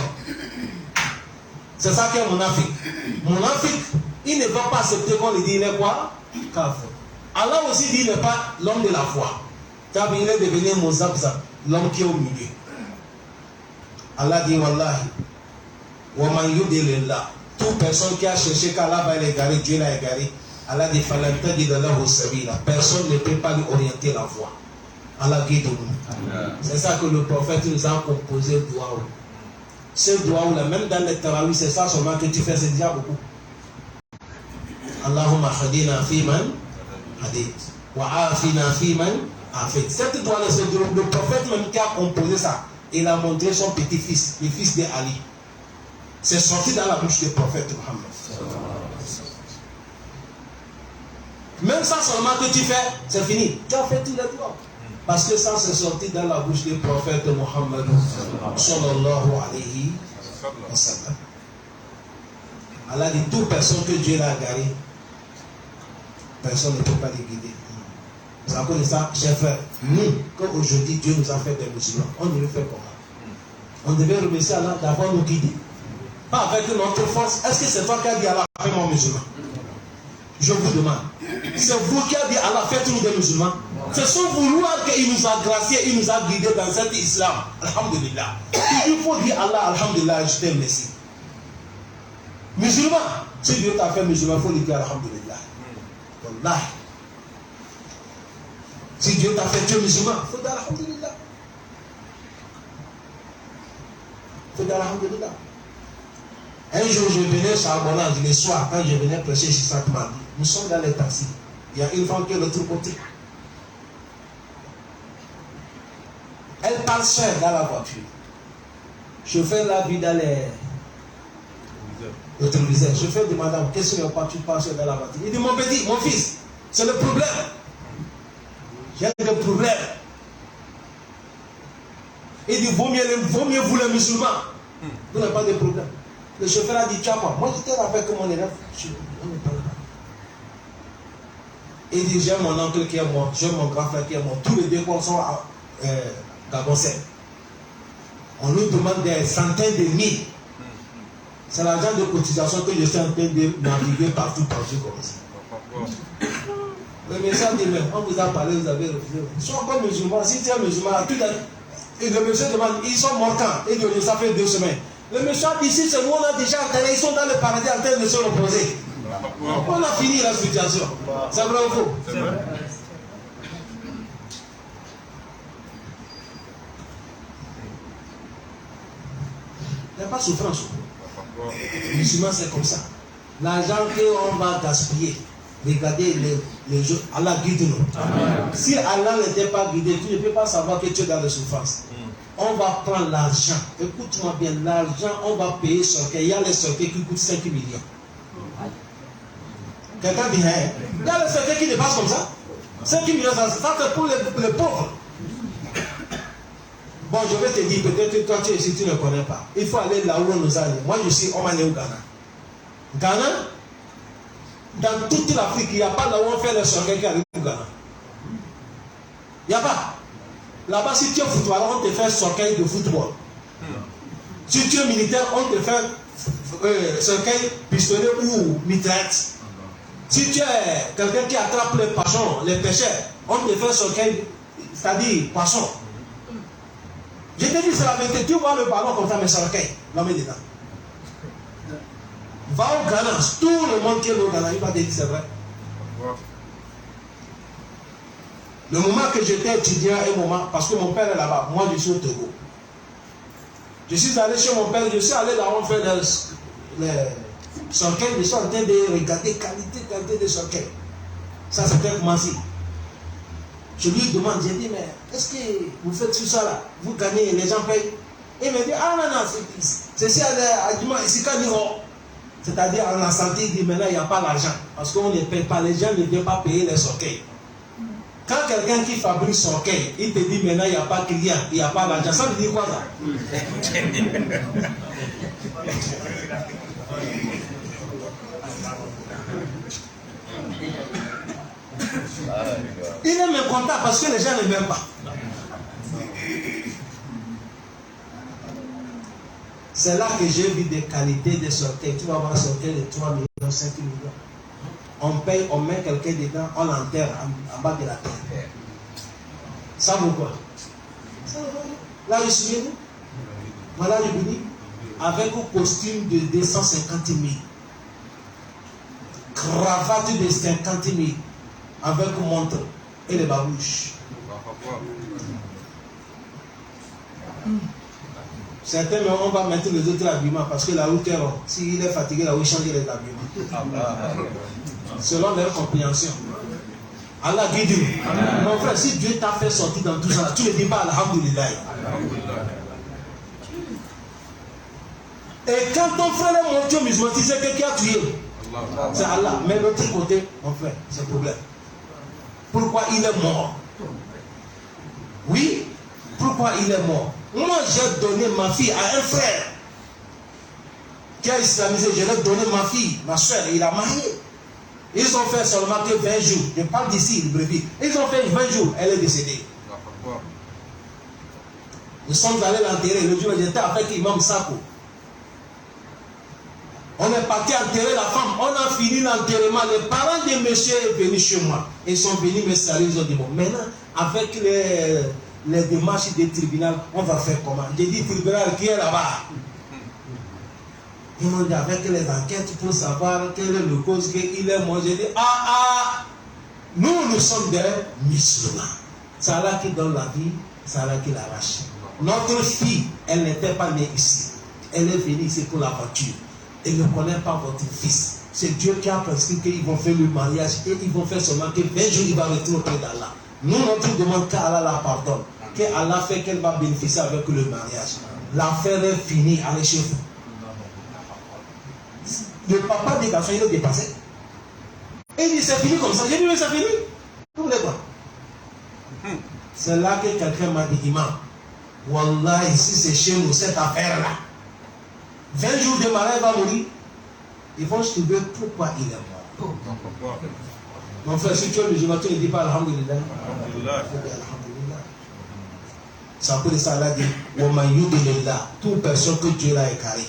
C'est ça qu'est Munafik. Munafik, il ne va pas accepter qu'on lui dit il est quoi? Kafir. Allah aussi dit il n'est pas l'homme de la foi. Car il est devenu Muzabzab, l'homme qui est au milieu. Allah dit wallahi. Wa man yudlillah. Toute personne qui a cherché qu'Allah va l'égarer, Dieu l'a égaré. Allah dit personne ne peut pas lui orienter la voie. Allah guide-nous. C'est ça que le prophète nous a composé doigt. Ce doigt là, même dans les tarawih, c'est ça seulement que tu fais, c'est déjà beaucoup. Allahumma hadina fiman hadith wa afina fiman afid. Cette doigt là, c'est le prophète même qui a composé ça. Il a montré son petit-fils, le fils d'Ali. C'est sorti dans la bouche du prophète Mohammed. Même ça seulement que tu fais, c'est fini. Tu as fait tous les doigts. Parce que ça, c'est sorti dans la bouche du prophète Mohammed sallallahu alayhi wa sallam. Allah dit, toute personne que Dieu l'a égaré, personne ne peut pas les guider. C'est à cause de ça, chers frères, nous, comme aujourd'hui Dieu nous a fait des musulmans, on devait faire comment? On devait remercier Allah d'avoir nous guidés. Pas avec notre force. Est-ce que c'est toi qui as dit Allah, fais-moi musulman? Je vous demande. C'est vous qui avez dit Allah, faites-nous des musulmans. C'est son vouloir qu'il nous a graciés, il nous a guidés dans cet islam. Alhamdulillah. Il faut dire Allah, Alhamdulillah, je t'aime, merci. Musulman, si Dieu t'a fait musulman, il faut lui dire Alhamdulillah. Wallah. Si Dieu t'a fait Dieu musulman, il faut dire Alhamdulillah. Il faut dire Alhamdulillah. Un jour, je venais sur Abonage, le soir, quand je venais prêcher chez Sakman, nous sommes dans les taxis. Il y a une femme qui est de l'autre côté. Elle parle seule dans la voiture. Je fais la vie dans le téléviseur. Je fais de madame, qu'est-ce que tu parles seule dans la voiture? Il dit, mon petit, mon fils, c'est le problème. J'ai des problèmes. Il dit, vaut mieux vous les musulmans. Vous n'avez pas de problème. Le chauffeur a dit, tu as quoi? Moi, j'étais là avec mon élève. On ne parle pas. Il dit, j'ai mon oncle qui est mort, j'ai mon grand frère qui est mort. Tous les deux sont à Gabonsais. On nous demande des centaines de mille. C'est l'argent de cotisation que je suis en train de naviguer partout comme ça. Le message dit même, on vous a parlé, vous avez refusé. Ils sont encore musulmans. Si tu es musulman, et le monsieur demande, ils sont morts quand? Il dit, ça fait 2 semaines. Le monsieur dit, ici, c'est nous, on a déjà enterré, ils sont dans le paradis en train de se reposer. On a fini la situation. C'est vrai ou faux? C'est vrai. Il n'y a pas de souffrance. Les musulmans, c'est comme ça. L'argent qu'on va gaspiller, regardez les jeux, Allah guide-nous. Si Allah n'était pas guidé, tu ne peux pas savoir que tu es dans la souffrance. On va prendre l'argent. Écoute-moi bien, l'argent, on va payer Sorkei. Il y a les Sorkei qui coûtent 5 millions. Quelqu'un dit, hein? Il y a les Sorkei qui dépassent comme ça. 5 millions, ça c'est pour les pauvres. Bon, je vais te dire, peut-être que toi, tu es ici, tu ne connais pas. Il faut aller là où on nous a allé. Moi, je suis Omané au Ghana. Ghana, dans toute l'Afrique, il n'y a pas là où on fait les Sorkei qui arrivent au Ghana. Il n'y a pas. Là-bas, si tu es footballeur, on te fait Sorkei de football. Si tu es militaire, on te fait Sorkei pistolet ou mitraillette. Si tu es quelqu'un qui attrape les poissons, les pêcheurs, on te fait Sorkei, c'est-à-dire poisson. Je te dis, c'est la vérité. Tu vois le ballon comme ça, mais Sorkei, l'homme est dedans. Va au Ghana, tout le monde qui est au Ghana, il va te dire c'est vrai. Le moment que j'étais étudiant, parce que mon père est là-bas, moi je suis au Togo. Je suis allé chez mon père, je suis allé là où on fait les Sorkei, je suis en train de regarder qualité de Sorkei. Ça c'était commencé. Je lui demande, j'ai dit, mais est-ce que vous faites tout ça là? Vous gagnez, les gens payent? Il me dit, ah non, c'est ici c'est-à-dire en la santé, il dit, maintenant il n'y a pas l'argent. Parce qu'on ne paye pas, les gens ne viennent pas payer les Sorkei. Quand quelqu'un qui fabrique Sorkei, il te dit maintenant il n'y a pas de client, il n'y a pas d'argent, ça veut dire quoi ça? Il est mécontent parce que les gens ne m'aiment pas. C'est là que j'ai vu des qualités de Sorkei. Tu vas voir Sorkei de 3 millions, 5 millions. On paye, on met quelqu'un dedans, on l'enterre en bas de la terre. Ça vaut quoi? Là, je suis venu. Voilà le béni. Avec un costume de 250 000. Cravate de 50 000. Avec une montre et les babouches. Certains, mais on va mettre les autres habillements parce que la route est ronde. S'il est fatigué, là où il change les habillements. Selon leur compréhension. Allah guide-nous. Mon frère, si Dieu t'a fait sortir dans tout ça, tu ne dis pas Alhamdulillah. Et quand ton frère est monté au musulman, tu sais que qui a tué? C'est Allah. Mais de l'autre côté, mon frère, c'est le problème. Pourquoi il est mort? Oui, pourquoi il est mort? Moi, j'ai donné ma fille à un frère qui a islamisé. Je l'ai donné ma fille, ma soeur, il a marié. Ils ont fait seulement que 20 jours. Je parle d'ici, le brevet. Ils ont fait 20 jours, elle est décédée. Nous sommes allés l'enterrer. Le jour où j'étais avec Imam Sako. On est parti enterrer la femme. On a fini l'enterrement. Les parents de monsieur sont venus chez moi. Ils sont venus me saluer. Ils ont dit, bon, maintenant, avec les démarches des tribunaux, on va faire comment? J'ai dit, tribunal qui est là-bas? Ils m'ont dit, avec les enquêtes pour savoir quelle est le cause qu'il est mort. J'ai dit, nous sommes des musulmans. C'est Allah qui donne la vie, c'est Allah qui l'arrache. Notre fille, elle n'était pas née ici. Elle est venue ici pour l'aventure. Elle ne connaît pas votre fils. C'est Dieu qui a prescrit qu'ils vont faire le mariage et ils vont faire seulement que 20 jours, il va retourner auprès d'Allah. Nous, notre demande qu'Allah la pardonne. Qu'Allah fait qu'elle va bénéficier avec le mariage. L'affaire est finie, allez chez vous. Le papa des garçons, il est dépassé. Et il dit, c'est fini comme ça. J'ai dit, mais c'est fini. Vous voulez quoi? C'est là que quelqu'un m'a dit, Imam, Wallah, ici c'est chez nous, cette affaire-là. 20 jours de malade, il va mourir. Ils vont se trouver pourquoi il est mort. Non, pourquoi? Mon frère, si tu es musulman, tu ne dis pas Alhamdulillah. Alhamdulillah. C'est à cause de ça, Allah dit Waman yudilillah, toute personne que Dieu l'a écaré,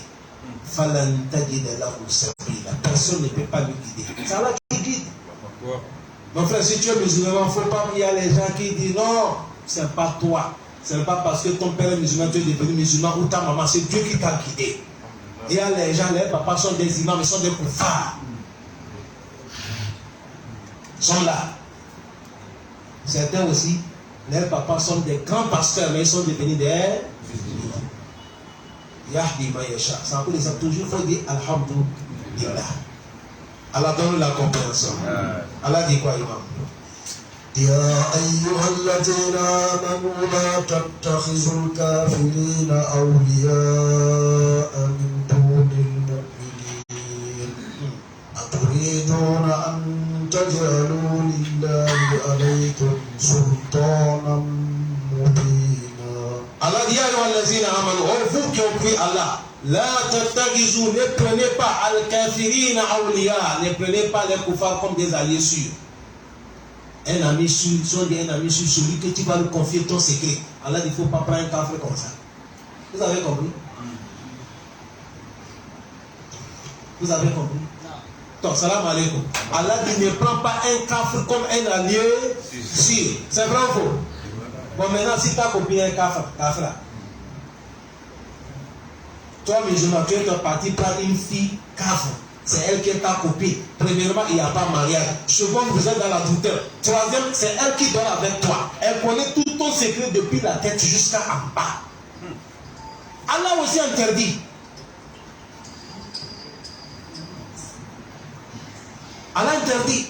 falan tajida lahu sabila. Personne ne peut pas lui guider. C'est Allah qui guide. Pourquoi? Mon frère, si tu es musulman, il ne faut pas qu'il y a les gens qui disent non, ce n'est pas toi. Ce n'est pas parce que ton père est musulman, tu es devenu musulman ou ta maman, c'est Dieu qui t'a guidé. Il y a les gens, les papas sont des imams, ils sont des koufars. Ils sont là. Certains aussi, les papas sont des grands pasteurs, mais ils sont devenus des Yahdi Mayesha. C'est un peu ça. Toujours, il faut dire Alhamdulillah. Allah donne la compréhension. Allah dit quoi, imam? يا أيها الذين آمنوا لا تتخذوا الكافرين أولياء من دون المؤمنين أتريدون أن تجعلوا لله عليكم سلطانا مبينا. Allah dit à l'azina amanu, vous qui ont pris Allah, la tattakhizou, ne prenez pas al-kafirina awliya, ne prenez pas les koufars comme des alliés sûrs. Un ami sûr, un ami sûr, celui que tu vas lui confier ton secret. Allah dit, il ne faut pas prendre un kafir comme ça. Vous avez compris? Vous avez compris? Donc, salam alaikum. Allah dit, ne prends pas un kafir comme un allié sûr. C'est vrai ou faux? Bon, maintenant, si ta copine est un kafir, toi, musulman, tu es parti prendre une fille kafir. C'est elle qui est ta copine. Premièrement, il n'y a pas mariage. Second, vous êtes dans la douteur. Troisième, c'est elle qui dort avec toi. Elle connaît tout ton secret depuis la tête jusqu'à en bas. Allah aussi interdit. Allah interdit.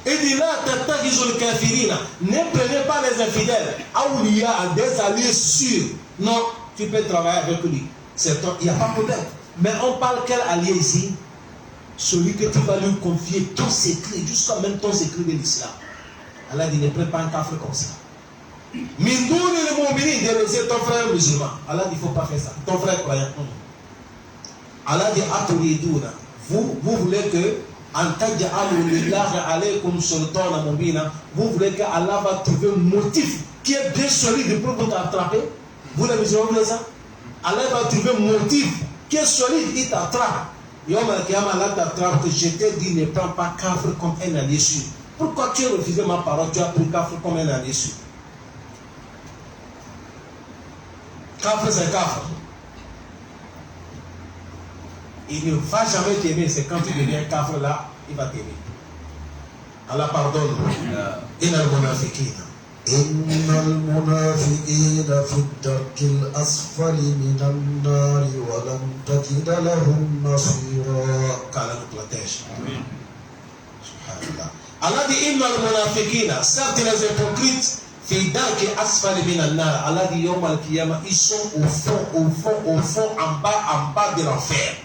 Il dit là, tattakhizul kafirina. Ne prenez pas les infidèles. Awliya, des alliés sûrs. Non, tu peux travailler avec lui. Il n'y a pas de problème. Mais on parle quel allié ici? Celui que tu vas lui confier ton secret, jusqu'à même ton secret de l'islam. Allah dit, ne prends pas un kafir comme ça. Mindouni le mu'minin, délaisser ton frère musulman. Allah dit, il ne faut pas faire ça. Ton frère croyant. Allah dit, aturidouna. Vous voulez que vous voulez que Allah va trouver un motif qui est bien solide pour vous attraper. Vous les musulmans voulez ça? Allah va trouver un motif qui est solide, il t'attrape. Yom al-Qiyam, Allah t'attrape, que je t'ai dit ne prends pas kafir comme un allié sûr. Pourquoi tu as refusé ma parole? Tu as pris kafir comme un allié sûr. Kafir c'est kafir. Il ne va jamais t'aimer, c'est quand tu deviens kafir là, il va t'aimer. Allah pardonne. Inna al-munafiqina. إن المنافقين في الدرك الأسفل من النار ولن تجد لهم نصيرا. Qu'Allah nous protège. Subhanallah. Allah dit Inna al-munafiqina. Certes les hypocrites fi darki asfali min an-nar. Allah dit Yawm al-Qiyamah, ils sont au fond, en bas de l'enfer.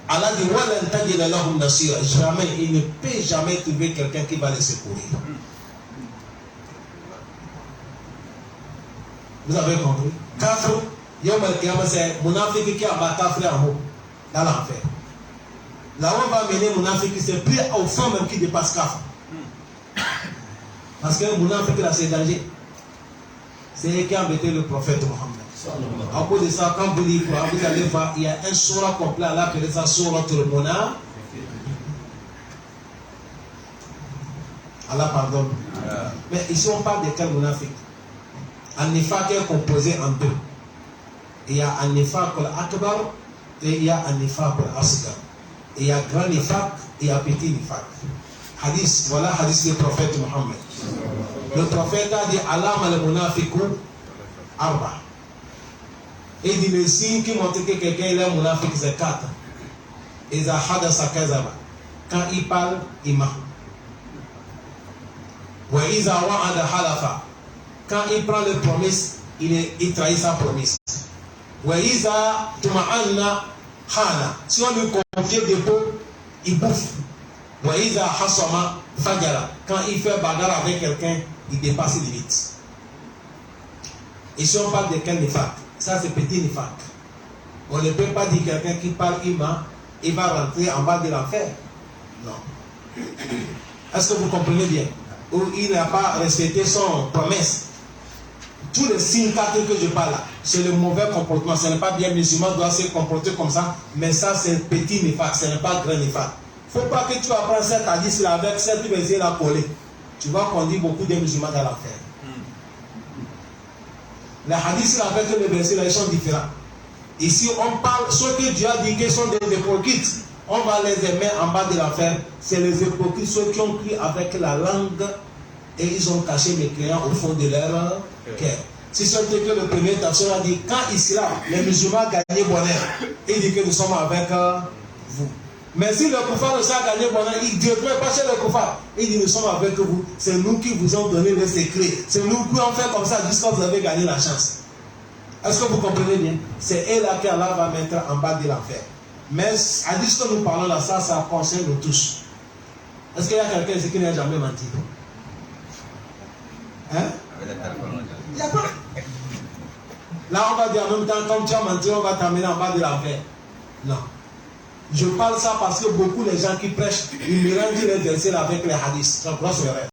Allah dit walan tajida lahum nasira. Jamais, il ne peut jamais trouver quelqu'un qui va les secourir. Vous avez compris? Kafir, Yom al-Qiyamah, c'est Munafik qui a battu Kafir en haut, dans l'enfer. Là où on va mener Munafik, c'est plus au fond même qui dépasse Kafir. Parce que Munafik là, c'est danger. C'est lui qui a embêté le prophète Mohammed. À cause de ça, quand vous lisez, vous allez voir, il y a un surah complet, là, appelé ça surah al-Munafik. Allah pardonne. Mais ici, on parle de quel Munafik? An-Nifaq est composé en deux. Il y a An-Nifaq al-Akbar et il y a An-Nifaq al-Asghar. Il y a grand Nifaq et il y a petit Nifaq. Hadith, voilà hadith du prophète Mohammed. Le prophète a dit Alam al-Munafiqu Arba. Et il dit les signes qui montrent que quelqu'un est Munafiq, c'est 4. Iza hadasa kazaba. Quand il parle, il ment. Wa iza wa'ada halafa. Quand il prend les promesses, il trahit sa promesse. Waïza tuma'anna hana. Si on lui confie des pots, il bouffe. Waïza hasama fajara. Quand il fait bagarre avec quelqu'un, il dépasse les limites. Et si on parle de quel nifaq? Ça c'est petit nifaq. On ne peut pas dire quelqu'un qui parle iman, il va rentrer en bas de l'enfer. Non. Est-ce que vous comprenez bien? Ou il n'a pas respecté son promesse. Tous les signes que je parle là, c'est le mauvais comportement. Ce n'est pas bien, musulman doit se comporter comme ça, mais ça c'est petit nifaq, ce n'est pas grand nifaq. Il ne faut pas que tu apprennes cet hadith là avec cette versets là collés. Tu vas conduire beaucoup de musulmans dans l'enfer. Les hadiths là avec les versets là, ils sont différents. Ici on parle, ceux que Dieu a dit qu'ils sont des hypocrites, on va les aimer en bas de l'enfer. C'est les hypocrites, ceux qui ont cru avec la langue et ils ont caché mes clients au fond de leur cœur. Si c'était que le premier tafsir a dit, quand Islam, les musulmans gagnaient bonheur, il dit que nous sommes avec vous. Mais si le koufar aussi a gagné bonheur, il ne devrait pas chez le koufar. Il dit, nous sommes avec vous. C'est nous qui vous avons donné les secrets. C'est nous qui avons fait comme ça jusqu'à vous avez gagné la chance. Est-ce que vous comprenez bien? C'est elle là qu'Allah va mettre en bas de l'enfer. Mais à dire ce que nous parlons là, ça concerne nous tous. Est-ce qu'il y a quelqu'un ici qui n'a jamais menti? Hein? Il n'y a pas. Là, on va dire en même temps, comme tu as menti, on va t'amener en bas de l'enfer. Non. Je parle ça parce que beaucoup de gens qui prêchent, ils mélangent les versets avec les hadiths. C'est une grosse erreur.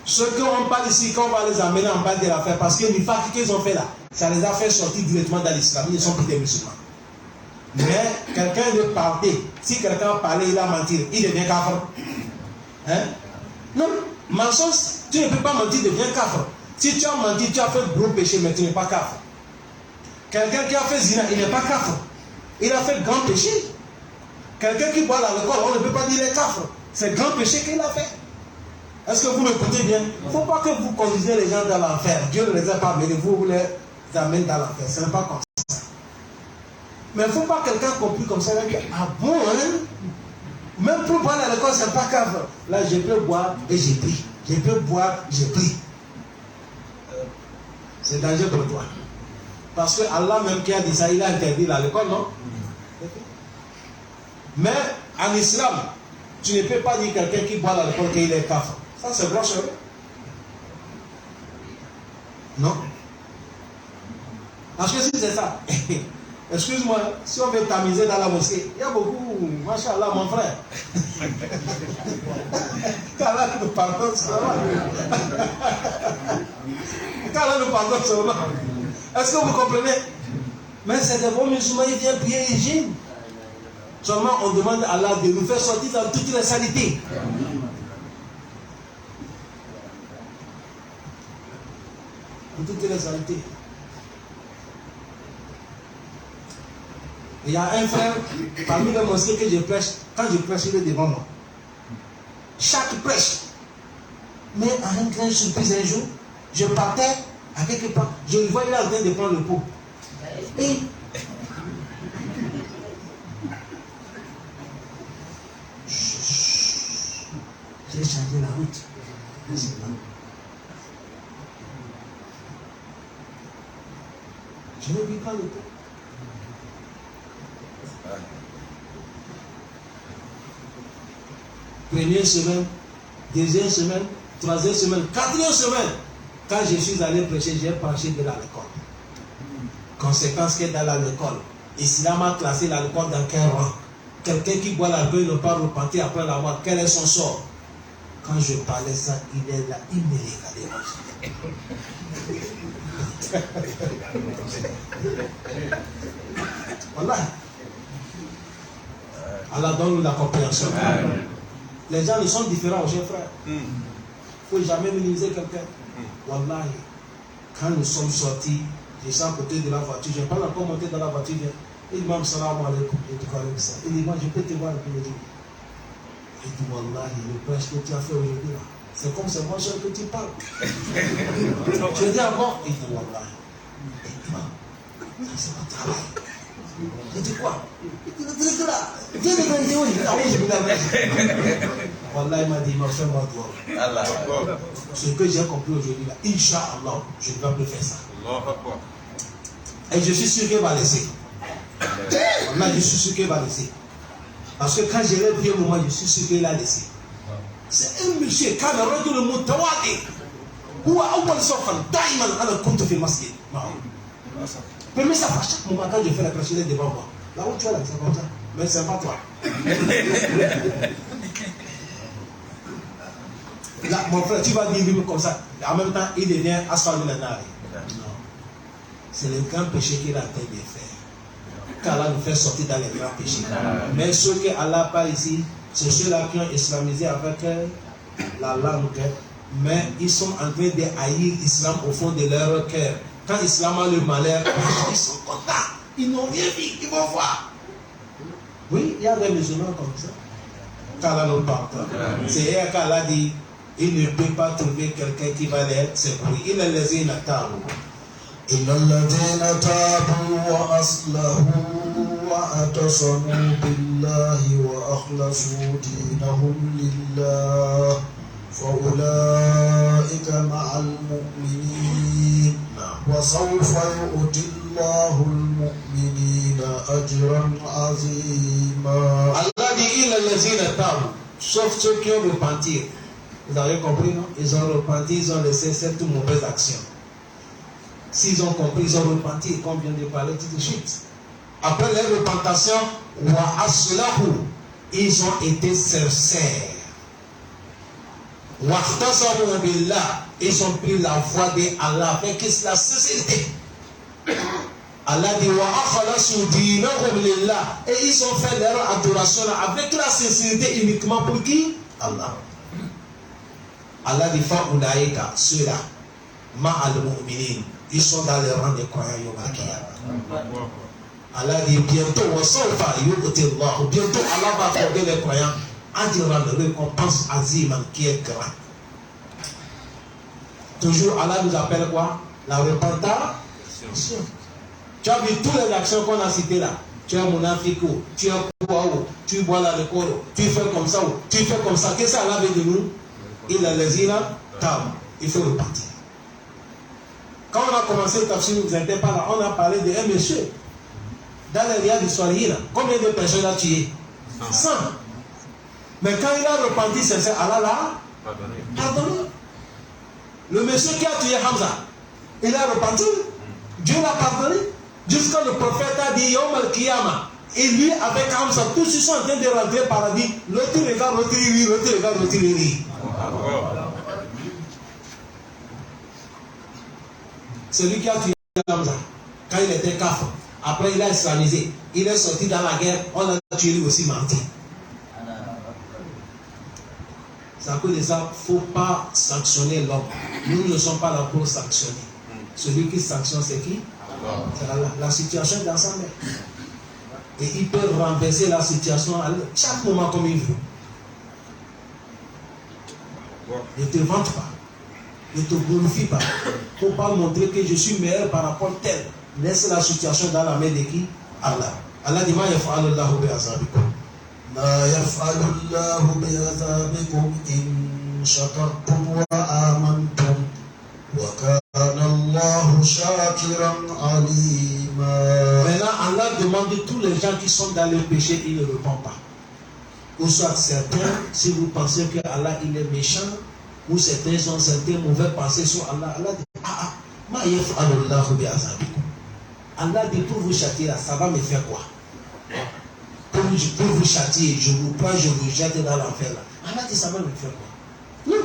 Ceux qu'on parle ici, qu'on va les amener en bas de l'enfer, parce que les faits qu'ils ont fait là, ça les a fait sortir directement dans l'islam. Ils ne sont plus des musulmans. Mais quelqu'un de parler, si quelqu'un a parlé, il a menti, il devient kafir. Hein? Non, mensonge, tu ne peux pas mentir, devient kafir. Si tu as menti, tu as fait de gros péchés, mais tu n'es pas kafir. Quelqu'un qui a fait zina, il n'est pas kafir. Il a fait grand péché. Quelqu'un qui boit l'alcool, on ne peut pas dire qu'il est kafir. C'est grand péché qu'il a fait. Est-ce que vous m'écoutez bien? Il ne faut pas que vous conduisez les gens dans l'enfer. Dieu ne les a pas amenés, vous les amenez dans l'enfer. Ce n'est pas comme ça. Mais il ne faut pas quelqu'un compris comme ça. Ah bon, hein? Même pour boire l'alcool, ce n'est pas grave. Là, je peux boire et j'ai pris. Je peux boire, j'ai pris. C'est dangereux pour toi. Parce que Allah même qui a dit ça, il a interdit l'alcool, non? Mais en islam, tu ne peux pas dire quelqu'un qui boit l'alcool qu'il est kafir. Ça, c'est grosse. Non? Parce que si c'est ça, excuse-moi, si on veut tamiser dans la mosquée, il y a beaucoup, machallah, mon frère. Qu'Allah nous pardonne seulement. Qu'Allah nous pardonne seulement. Est-ce que vous comprenez? Mais c'est des bons musulmans, ils viennent prier, ils gênent. Seulement, on demande à Allah de nous faire sortir dans toutes les saletés. Dans toutes les saletés. Il y a un frère, parmi les mosquées que je prêche, quand je prêche, il est devant moi. Chaque prêche. Mais à une grande surprise un jour, je partais à quelque part, je le voyais en train de prendre le pot. Et j'ai changé la route. Je ne vis pas le pot. Première semaine, deuxième semaine, troisième semaine, quatrième semaine. Quand je suis allé prêcher, j'ai penché de l'alcool. Conséquence que dans l'alcool, l'islam a classé l'alcool dans quel rang? Quelqu'un qui boit l'alcool ne pas repenti après la mort, quel est son sort? Quand je parlais ça, il est là, il me regardait. Voilà. Allah donne la compréhension. Les gens ils sont différents, chers frères. Il ne faut jamais minimiser quelqu'un. Wallahi, quand nous sommes sortis, je suis à côté de la voiture, je n'ai pas encore monté dans la voiture. Il dit, salam alaikum. Il dit, moi je peux te voir un peu. Il dit, Wallahi, le prêche que tu as fait aujourd'hui là, c'est comme c'est moi seul que tu parles. Je dis encore, il dit, Wallahi, ça c'est mon travail. Je dis quoi? Il dit, là, viens de grandir où il dit, ah oui, je vais la. Wallah, il m'a dit, fais-moi toi. Ce que j'ai compris aujourd'hui, là, Inch'Allah, je ne vais plus faire ça. Et je suis sûr qu'il va laisser. Wallah, je suis sûr qu'il va laisser. Parce que quand je l'ai vu un moment, je suis sûr qu'il a laissé. C'est un monsieur, quand le retour le mot tawadi. هو أول صفا دائما أنا كنت في المسجد معه. Premier ça à chaque moment quand je fais la prière, il est devant moi. Là où tu es là, c'est comme ça. Mais c'est pas toi. Là, mon frère, tu vas dire lui comme ça. En même temps, il devient asphalt de la nare. Non. C'est le grand péché qu'il a en train de faire. Qu'Allah nous fait sortir dans les grands péchés. Mais ceux que Allah parle ici, c'est ceux-là qui ont islamisé avec la langue. Mais ils sont en train de haïr l'islam au fond de leur cœur. Quand l'islam a le malheur, ils sont contents. Ils n'ont rien vu, ils vont voir. Oui, il y a des musulmans comme ça. Qu'Allah nous parle. C'est hier qu'Allah dit, il ne peut pas trouver quelqu'un qui va les secourir. Il a les inatables. إن الذين تابوا وأصلحوا واعتصموا بالله وأخلصوا دينهم لله فأولئك مع المؤمنين وسوف يؤتي الله المؤمنين أجرا عظيما. Allah dit il a les inatables, sauf ceux qui ont repenti. Vous avez compris, non? Ils ont repenti, ils ont laissé cette mauvaise action. S'ils ont compris, ils ont repenti, comme vient de parler tout de suite. Après leur repentation, ils ont été sincères. Ils ont pris la voie d'Allah avec la sincérité. Allah dit et ils ont fait leur adoration avec la sincérité uniquement pour qui? Allah. Allah dit fa'ulaïka, ceux-là, ma'al mu'minin, ils sont dans les rangs des croyants yawm al-qiyamah. Allah dit bientôt, bientôt Allah va accorder les croyants ajran, récompense aziman qui est grand. Toujours Allah nous appelle quoi? La repentation. Tu as vu toutes les actions qu'on a citées là. Tu es monafiko, tu es quoi, tu bois l'alcool, tu fais comme ça, tu fais comme ça. Qu'est-ce que Allah veut de nous? Il a les il faut repartir. Quand on a commencé le tafsir, vous n'étiez pas là, on a parlé d'un monsieur. Dans les rias du Swahili, combien de personnes a tué? 100. Mais quand il a repenti, c'est Allah l'a pardonné. Le monsieur qui a tué Hamza, il a repenti. Dieu l'a pardonné. Jusqu'à le prophète a dit Yom al-Qiyamah. Et lui, avec Hamza, tous ils sont en train de rentrer au paradis. L'autre regarde, l'autre rit, l'autre regarde, l'autre rit. Celui qui a tué Hamza, quand il était kafir, après il a islamisé, il est sorti dans la guerre, on a tué lui aussi martyr. C'est à cause de ça, il ne faut pas sanctionner l'homme. Nous ne sommes pas là pour sanctionner. Celui qui sanctionne, c'est qui? C'est la situation dans sa main. Et il peut renverser la situation à chaque moment comme il veut. Ne te vante pas. Ne te glorifie pas. Il ne faut pas montrer que je suis meilleur par rapport à tel. Laisse la situation dans la main de qui? Allah. Allah dit ma yaf'alu Allahu bi'azabikum. ما يفعل الله بعذابكم إن شكرتم وآمنتم وكان الله شاكرا عليما. Maintenant, Allah demande tous les gens qui sont dans le péché, ils ne répondent pas. Ou soit certains, si vous pensez que Allah il est méchant, ou certains ont certaines mauvaises pensées sur Allah, Allah dit ma yaf'alu Allahu bi'azabikum. Allah dit pour vous châtier là, ça va me faire quoi? Pour vous châtier, je vous prends, je vous jette dans l'enfer là. Allah dit ça va me faire quoi? Non,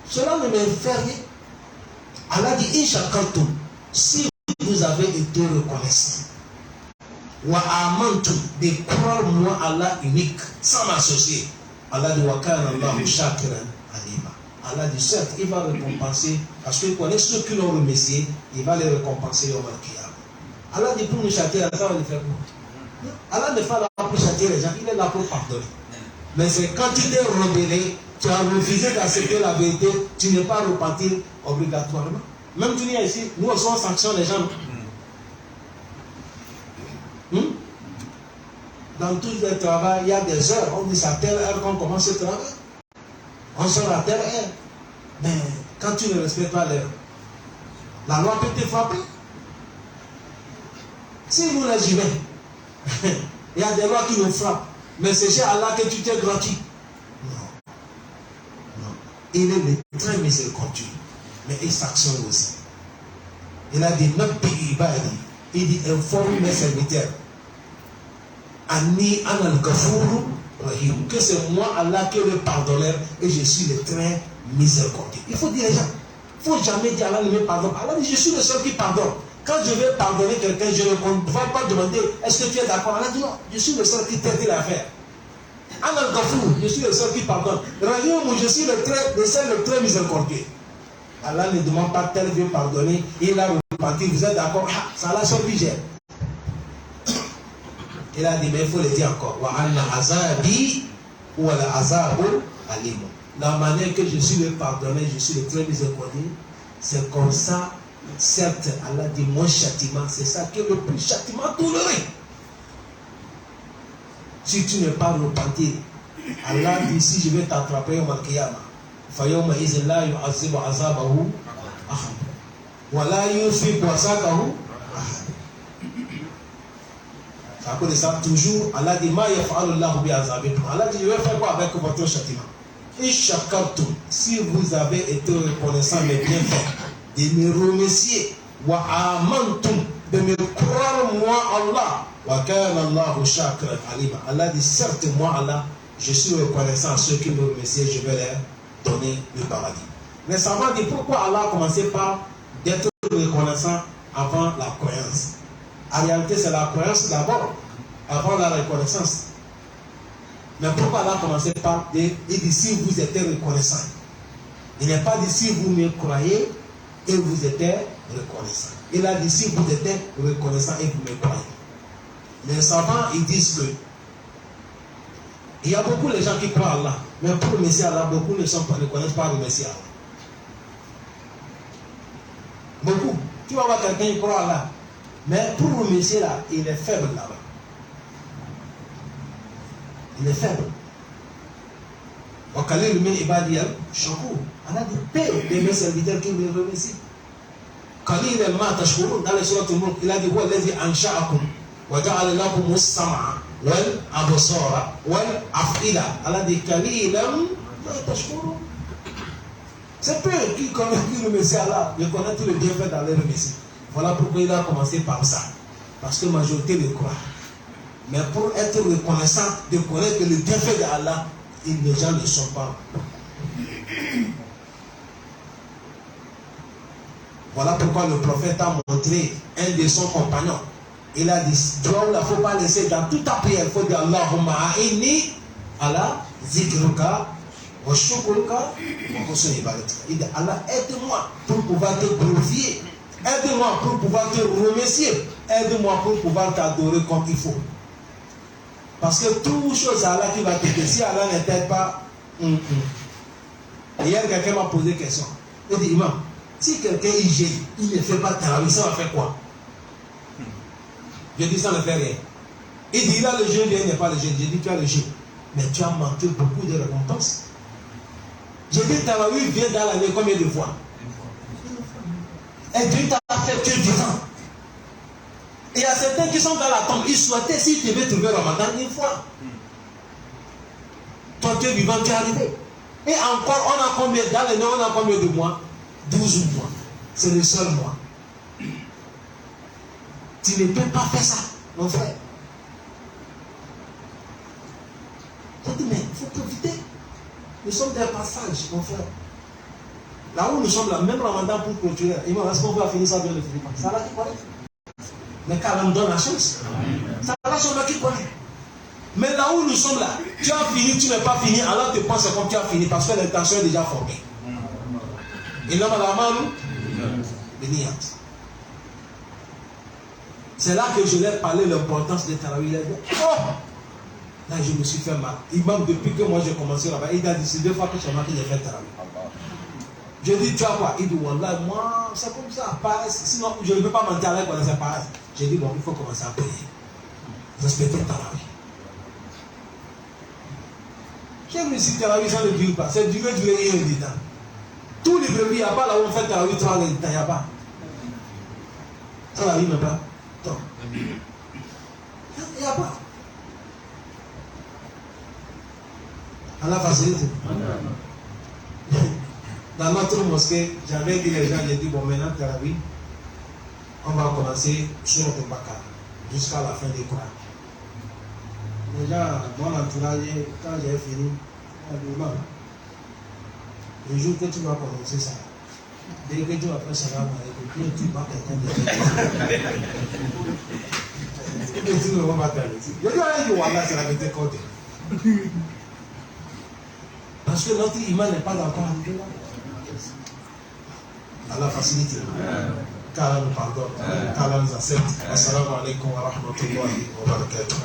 cela ne me fait rien. Allah dit Inchakantum, si vous avez été reconnaissant, wa amantum, de croire moi Allah unique, sans m'associer. Allah dit wa kana Allahu shakiran alima. Allah dit certes, il va récompenser, parce qu'il connaît ceux qui l'ont remercié, il va les récompenser au Al-Qiyam. Allah dit pour nous châtier, ça va nous faire quoi? Allah n'est pas là pour châtier les gens, il est là pour pardonner. Mais c'est quand tu t'es rebellé, tu as refusé d'accepter la vérité, tu n'es pas repenti obligatoirement. Même tu viens ici, nous aussi on sanctionne les gens. Dans tout le travail, il y a des heures, on dit c'est à telle heure qu'on commence le travail. On sort à telle heure. Mais quand tu ne respectes pas l'heure, la loi peut te frapper. Si nous les humains, il y a des lois qui nous frappent. Mais c'est chez Allah que tu t'es gratuit. Non. Non. Il est le très miséricordieux. mais il sanctionne aussi. Il a dit, il dit, informe mes serviteurs. Ani anal gafuru rahim, que c'est moi Allah qui est le pardonneur et je suis le très miséricordieux. Il faut dire les gens, il ne faut jamais dire Allah ne me pardonne. Allah dit, je suis le seul qui pardonne. Quand je vais pardonner quelqu'un, je ne vais pas demander, est-ce que tu es d'accord? Allah dit, non, je suis le seul qui traite l'affaire. Anal gafuru, je suis le seul qui pardonne. Rahim, je suis le seul le très miséricordieux. Allah ne demande pas tel veut pardonner, il a repenti, vous êtes d'accord? Ah, ça l'a sorti. Il a dit, mais il faut le dire encore. Wa anna azabi ou la azabul alim. La manière que je suis le pardonné, je suis le très miséricordieux, c'est comme ça. Certes, Allah dit, mon châtiment, c'est ça qui est le plus châtiment douloureux. Si tu n'es pas repenti, Allah dit, si je vais t'attraper au Malkiyama, fayawma izin la yu'azibu azabahu ahad. Wa la yufiqu wasaqahu ahad. À cause de ça, toujours, Allah dit, ma yaf'alullahu bi azabikum. Allah dit, je vais faire quoi avec votre châtiment? Ishakartum, si vous avez été reconnaissant mes bienfaits, de me remercier, wa amantum, de me croire moi Allah, wa kana Allahu shakran alima. Allah dit, certes moi Allah, je suis reconnaissant à ceux qui me remercient, je vais leur donner le paradis. Mais ça va dire pourquoi Allah a commencé par d'être reconnaissant avant la croyance. En réalité, c'est la croyance d'abord, avant la reconnaissance. Mais pourquoi Allah a commencé par dire, il dit si vous êtes reconnaissant. Il n'est pas dit si vous me croyez et vous êtes reconnaissant. Il a dit si vous êtes reconnaissant et vous me croyez. Les savants, ils disent que il y a beaucoup de gens qui croient à Allah, mais pour remercier Allah, beaucoup ne connaissent pas remercier Allah. Beaucoup. Tu vas voir quelqu'un qui croit à Allah. Mais pour remercier là, il est faible là-bas. Il est faible. Wakali Lumin Ibadiel, Shakur. On a dit paix de mes serviteurs qui me remercient. Kali il ma tashkurun dans le surat al-Mulk, il a dit wa allazi ansha'akum wa ja'ala lakum as-sam'a wal absara wal af'ida. Allah dit qalilan ma tashkurun. C'est peu qui remercie Allah, je connais tous les bienfaits dans les remerciements. Voilà pourquoi il a commencé par ça. Parce que la majorité le croit. Mais pour être reconnaissant, de connaître que le bienfait d'Allah, les gens ne sont pas. Voilà pourquoi le prophète a montré un de son compagnon. Il a dit, il ne faut pas laisser dans toute ta prière, il faut dire Allahumma a'inni ala zikruka wa shukruka wa husni ibadatika. Il dit, Allah, aide-moi pour pouvoir te glorifier. Aide-moi pour pouvoir te remercier. Aide-moi pour pouvoir t'adorer comme il faut. Parce que toute chose à Allah qui va t'aider, si Allah ne t'aide pas, Hier, quelqu'un m'a posé une question. Il dit, Imam, si quelqu'un il gêne, il ne fait pas tarawih, ça va faire quoi? Je dis, ça ne fait rien. Il dit, il a le jeûne, il n'est pas le jeûne. J'ai dit, tu as le jeûne. Mais tu as manqué beaucoup de récompenses. J'ai dit, tarawih vient dans l'année combien de fois? Et Dieu t'a fait que vivant. Et il y a certains qui sont dans la tombe, ils souhaitaient s'ils devaient trouver Ramadan une fois. Toi, tu es vivant, tu es arrivé. Et encore, on a combien dans l'année, on a combien de mois? 12 mois. C'est le seul mois. Tu ne peux pas faire ça, mon frère. J'ai dit, mais il faut profiter. Nous sommes des passages, mon frère. Là où nous sommes là, même Ramadan pour clôturer, est-ce qu'on va finir ça bien le finir? Ça là qui connaît. Mais qu'Allah me donne la chance. Ça là, c'est là qui connaît. Mais là où nous sommes là, tu as fini, tu n'es pas fini, Allah te pense comme tu as fini parce que l'intention est déjà formée. Et là, madame, c'est là que je l'ai parlé de l'importance de tarawih. Oh! Là, je me suis fait mal. Imam, depuis que moi j'ai commencé là-bas, il a dit c'est 2 fois que j'ai fait tarawih. Je dis, tu as quoi? Il dit, Wallah, moi, c'est comme ça, pareil. Sinon, je ne peux pas mentir avec moi, c'est pareil. J'ai dit, bon, il faut commencer à payer. Respecter tarawih. J'ai vu si tarawih, ça ne dure pas. C'est durer, et un temps. Tous les brebis, il n'y a pas là où on fait tarawih 3 heures de temps, il n'y a pas. Ça n'arrive même pas. Non. Il n'y a pas. Allah facilite. Dans notre mosquée, j'avais dit les gens, j'ai dit, bon, maintenant, Tarawih, on va commencer sur le Bakar, jusqu'à la fin des Coran. Les gens, mon entourage, quand j'ai fini, on dit, le jour que tu vas commencer ça, dès que tu vas faire salam alaikum, tu vas quelqu'un de tu ne vas pas t'arrêter. Je dis, voilà, c'est la vérité côté. Parce que notre iman n'est pas encore arrivé là. Allah facilite. Qu'Allah nous pardonne, qu'Allah nous accepte. Assalamu alaikum wa rahmatullahi wa barakatuh.